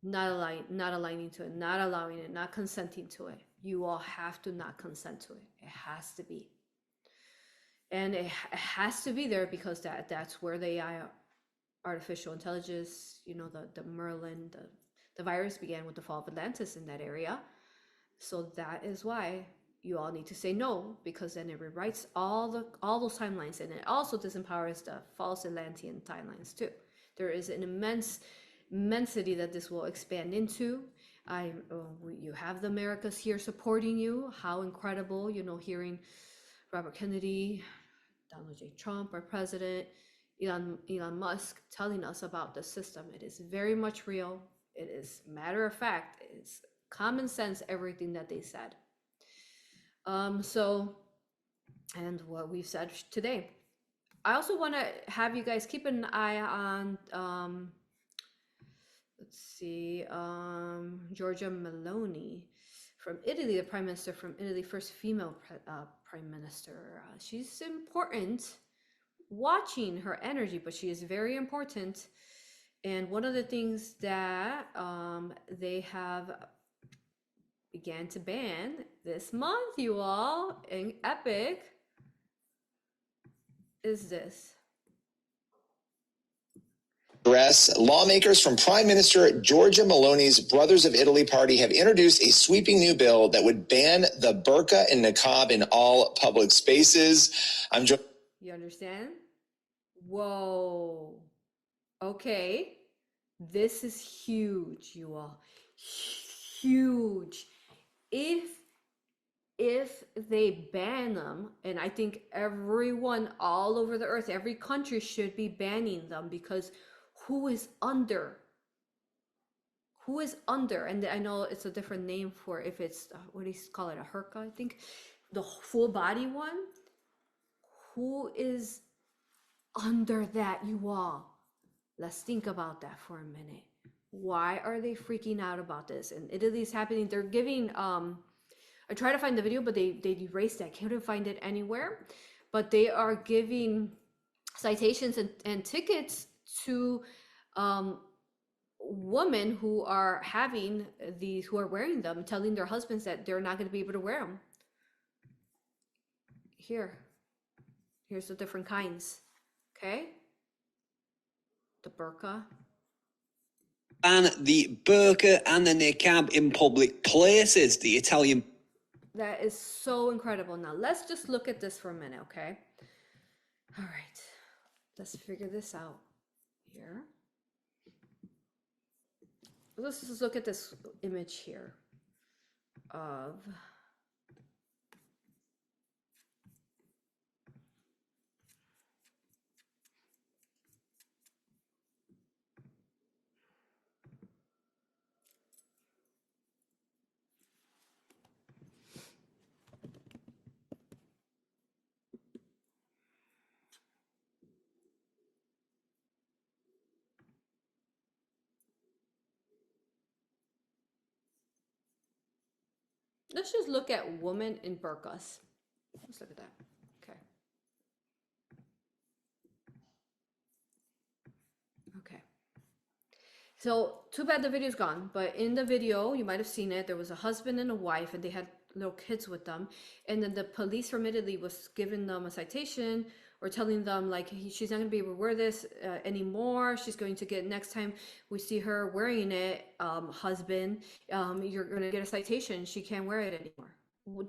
not aligning to it, not allowing it, not consenting to it. You all have to not consent to it. It has to be. And it has to be there because that's where the AI, artificial intelligence, you know, the Merlin, the virus began with the fall of Atlantis in that area. So that is why you all need to say no, because then it rewrites all those timelines, and it also disempowers the false Atlantean timelines too. There is an immensity that this will expand into. You have the Americas here supporting you. How incredible, you know, hearing Robert Kennedy, Donald J. Trump, our president, Elon Musk telling us about the system. It is very much real. It is matter of fact. It's common sense, everything that they said. So, and what we've said today. I also want to have you guys keep an eye on, let's see, Giorgia Meloni from Italy, the prime minister from Italy, first female prime minister. She's important, watching her energy, but she is very important. And one of the things that they have began to ban this month, you all, in Epic, is this. Lawmakers from Prime Minister Giorgia Meloni's Brothers of Italy party have introduced a sweeping new bill that would ban the burqa and niqab in all public spaces. You understand? Whoa. Okay. This is huge, you all. Huge. If they ban them, and I think everyone all over the earth, every country should be banning them, because who is under? And I know it's a different name for if it's, what do you call it, a burqa, I think, the full body one. Who is under that, you all? Let's think about that for a minute. Why are they freaking out about this? And Italy's happening. They're giving, I tried to find the video, but they erased it. I couldn't find it anywhere. But they are giving citations and tickets to women who are having these, who are wearing them, telling their husbands that they're not going to be able to wear them. Here's the different kinds. Okay, the burqa. Ban the burqa and the niqab in public places. The Italian. That is so incredible. Now let's just look at this for a minute, okay? All right, let's figure this out here. Let's just look at this image here of let's just look at women in burqas. Let's look at that. Okay. Okay. So too bad the video's gone, but in the video, you might have seen it. There was a husband and a wife, and they had little kids with them. And then the police from Italy was giving them a citation or telling them like she's not going to be able to wear this anymore. She's going to get, next time we see her wearing it, husband, you're going to get a citation. She can't wear it anymore.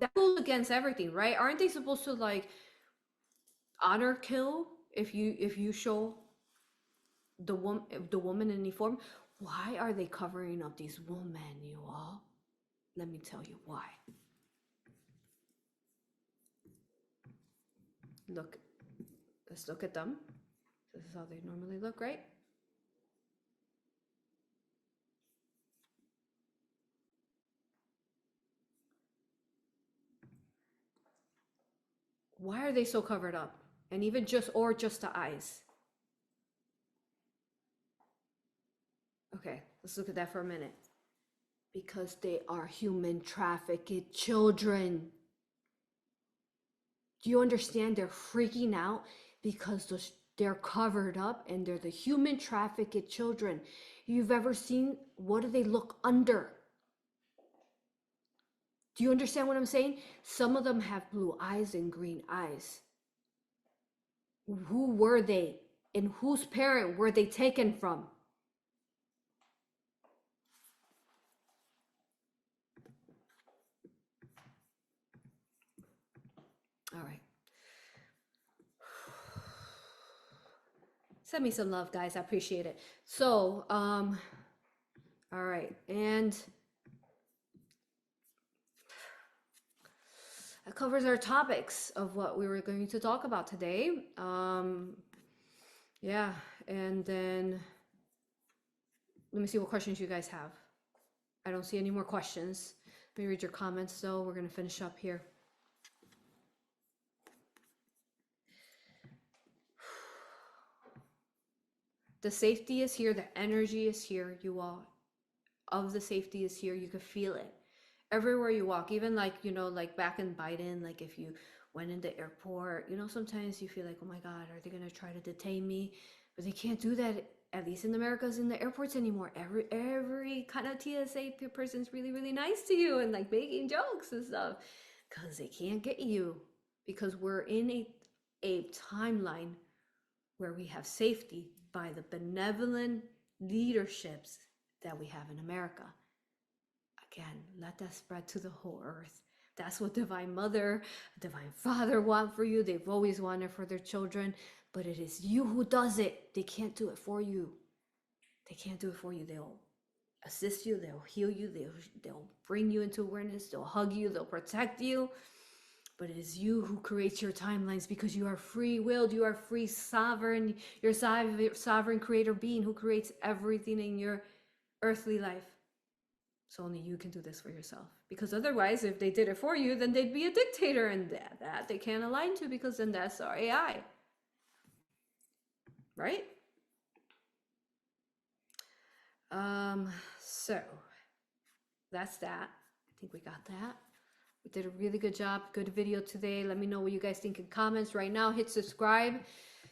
That goes against everything, right? Aren't they supposed to like honor kill if you show the woman in any form? Why are they covering up these women, you all? Let me tell you why. Look, let's look at them. This is how they normally look, right? Why are they so covered up? And even just the eyes. Okay, let's look at that for a minute. Because they are human trafficked children. Do you understand? They're freaking out because they're covered up and they're the human trafficked children. You've ever seen, what do they look under? Do you understand what I'm saying? Some of them have blue eyes and green eyes. Who were they? And whose parent were they taken from? All right. Send me some love, guys. I appreciate it. So, all right. And that covers our topics of what we were going to talk about today. Yeah. And then let me see what questions you guys have. I don't see any more questions. Let me read your comments though. We're going to finish up here. The safety is here. The energy is here. You all, of the safety is here. You can feel it everywhere you walk. Even like, you know, like back in Biden, like if you went in the airport, you know, sometimes you feel like, oh my God, are they going to try to detain me? But they can't do that, at least in America's in the airports anymore. Every kind of TSA person's really, really nice to you and like making jokes and stuff because they can't get you, because we're in a timeline where we have safety by the benevolent leaderships that we have in America. Again, let that spread to the whole earth. That's what Divine Mother, Divine Father want for you. They've always wanted for their children, but it is you who does it. They can't do it for you. They can't do it for you. They'll assist you. They'll heal you. They'll bring you into awareness. They'll hug you. They'll protect you. But it is you who creates your timelines, because you are free-willed. You are free sovereign. You're sovereign creator being who creates everything in your earthly life. So only you can do this for yourself. Because otherwise, if they did it for you, then they'd be a dictator, and that they can't align to, because then that's our AI. Right? So that's that. I think we got that. We did a really good job. Good video today. Let me know what you guys think in comments right now. Hit subscribe,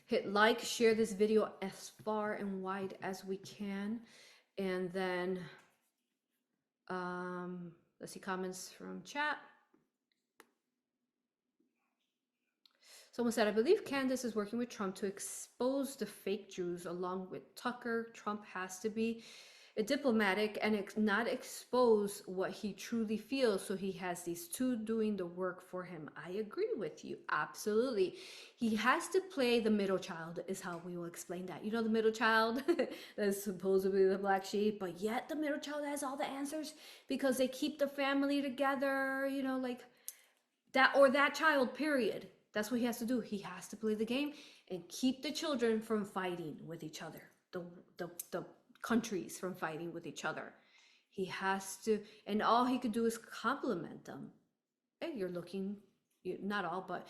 hit like, share this video as far and wide as we can. And then let's see comments from chat. Someone said, I believe Candace is working with Trump to expose the fake Jews along with Tucker. Trump has to be diplomatic and not expose what he truly feels. So he has these two doing the work for him. I agree with you. Absolutely. He has to play the middle child, is how we will explain that. You know, the middle child that's supposedly the black sheep, but yet the middle child has all the answers because they keep the family together, you know, like that, or that child, period. That's what he has to do. He has to play the game and keep the children from fighting with each other. The countries from fighting with each other. He has to, and all he could do is compliment them. Hey, you're looking, not all, but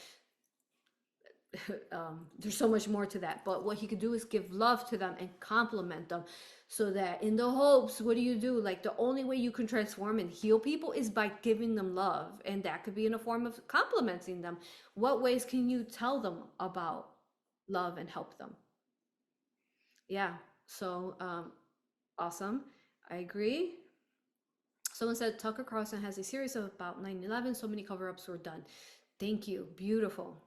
there's so much more to that. But what he could do is give love to them and compliment them, so that in the hopes, what do? Like the only way you can transform and heal people is by giving them love. And that could be in a form of complimenting them. What ways can you tell them about love and help them? Yeah, so awesome. I agree. Someone said Tucker Carlson has a series of about 9/11. So many cover-ups were done. Thank you. Beautiful.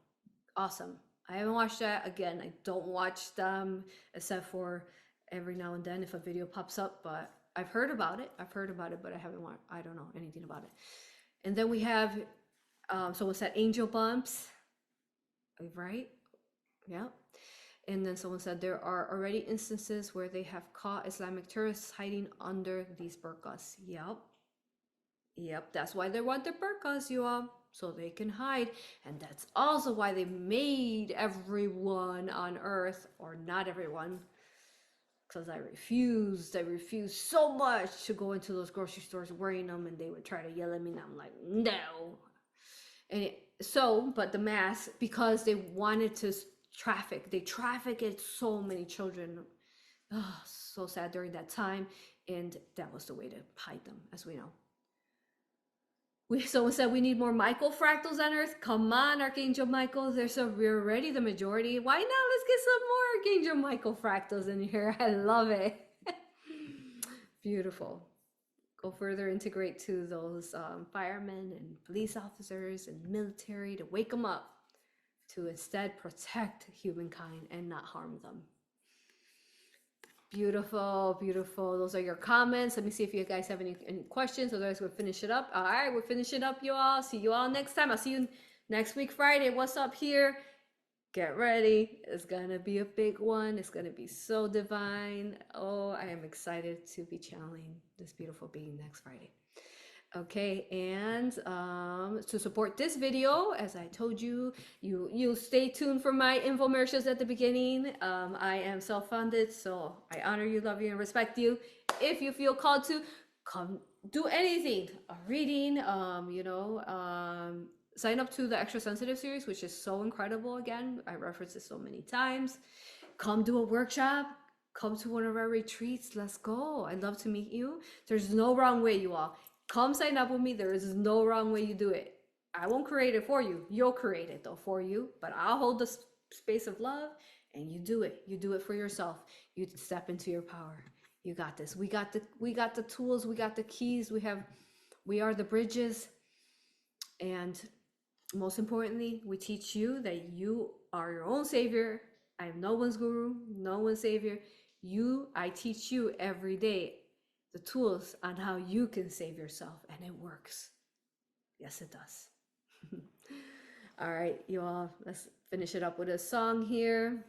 Awesome. I haven't watched that. Again, I don't watch them except for every now and then if a video pops up, but I've heard about it. But I haven't watched, I don't know anything about it. And then we have, someone said angel bumps, right? Yeah. And then someone said there are already instances where they have caught Islamic tourists hiding under these burqas. Yep, that's why they want their burqas, you all, so they can hide. And that's also why they made everyone on earth, or not everyone, because I refused so much to go into those grocery stores wearing them, and they would try to yell at me, and I'm like, no. And but the mask, because they wanted to they trafficked so many children. Oh, so sad during that time, and that was the way to hide them, as we know. Someone said we need more Michael fractals on Earth. Come on, Archangel Michael. We're already the majority. Why not? Let's get some more Archangel Michael fractals in here. I love it. Beautiful. Go further, integrate to those firemen and police officers and military to wake them up to instead protect humankind and not harm them. Beautiful, beautiful. Those are your comments. Let me see if you guys have any questions. Otherwise, we'll finish it up. All right, we're finishing up, you all. See you all next time. I'll see you next week, Friday. What's up here? Get ready. It's going to be a big one. It's going to be so divine. Oh, I am excited to be channeling this beautiful being next Friday. Okay, and to support this video, as I told you, you stay tuned for my infomercials at the beginning. I am self-funded, so I honor you, love you, and respect you. If you feel called to, come do anything, a reading, sign up to the Extra Sensitive series, which is so incredible. Again, I reference it so many times. Come do a workshop. Come to one of our retreats. Let's go. I'd love to meet you. There's no wrong way, you all. Come sign up with me. There is no wrong way you do it. I won't create it for you. You'll create it though for you, but I'll hold the space of love and you do it. You do it for yourself. You step into your power. You got this. We got the tools. We got the keys. We are the bridges. And most importantly, we teach you that you are your own savior. I am no one's guru, no one's savior. I teach you every day the tools on how you can save yourself, and it works. Yes, it does. All right, you all, let's finish it up with a song here.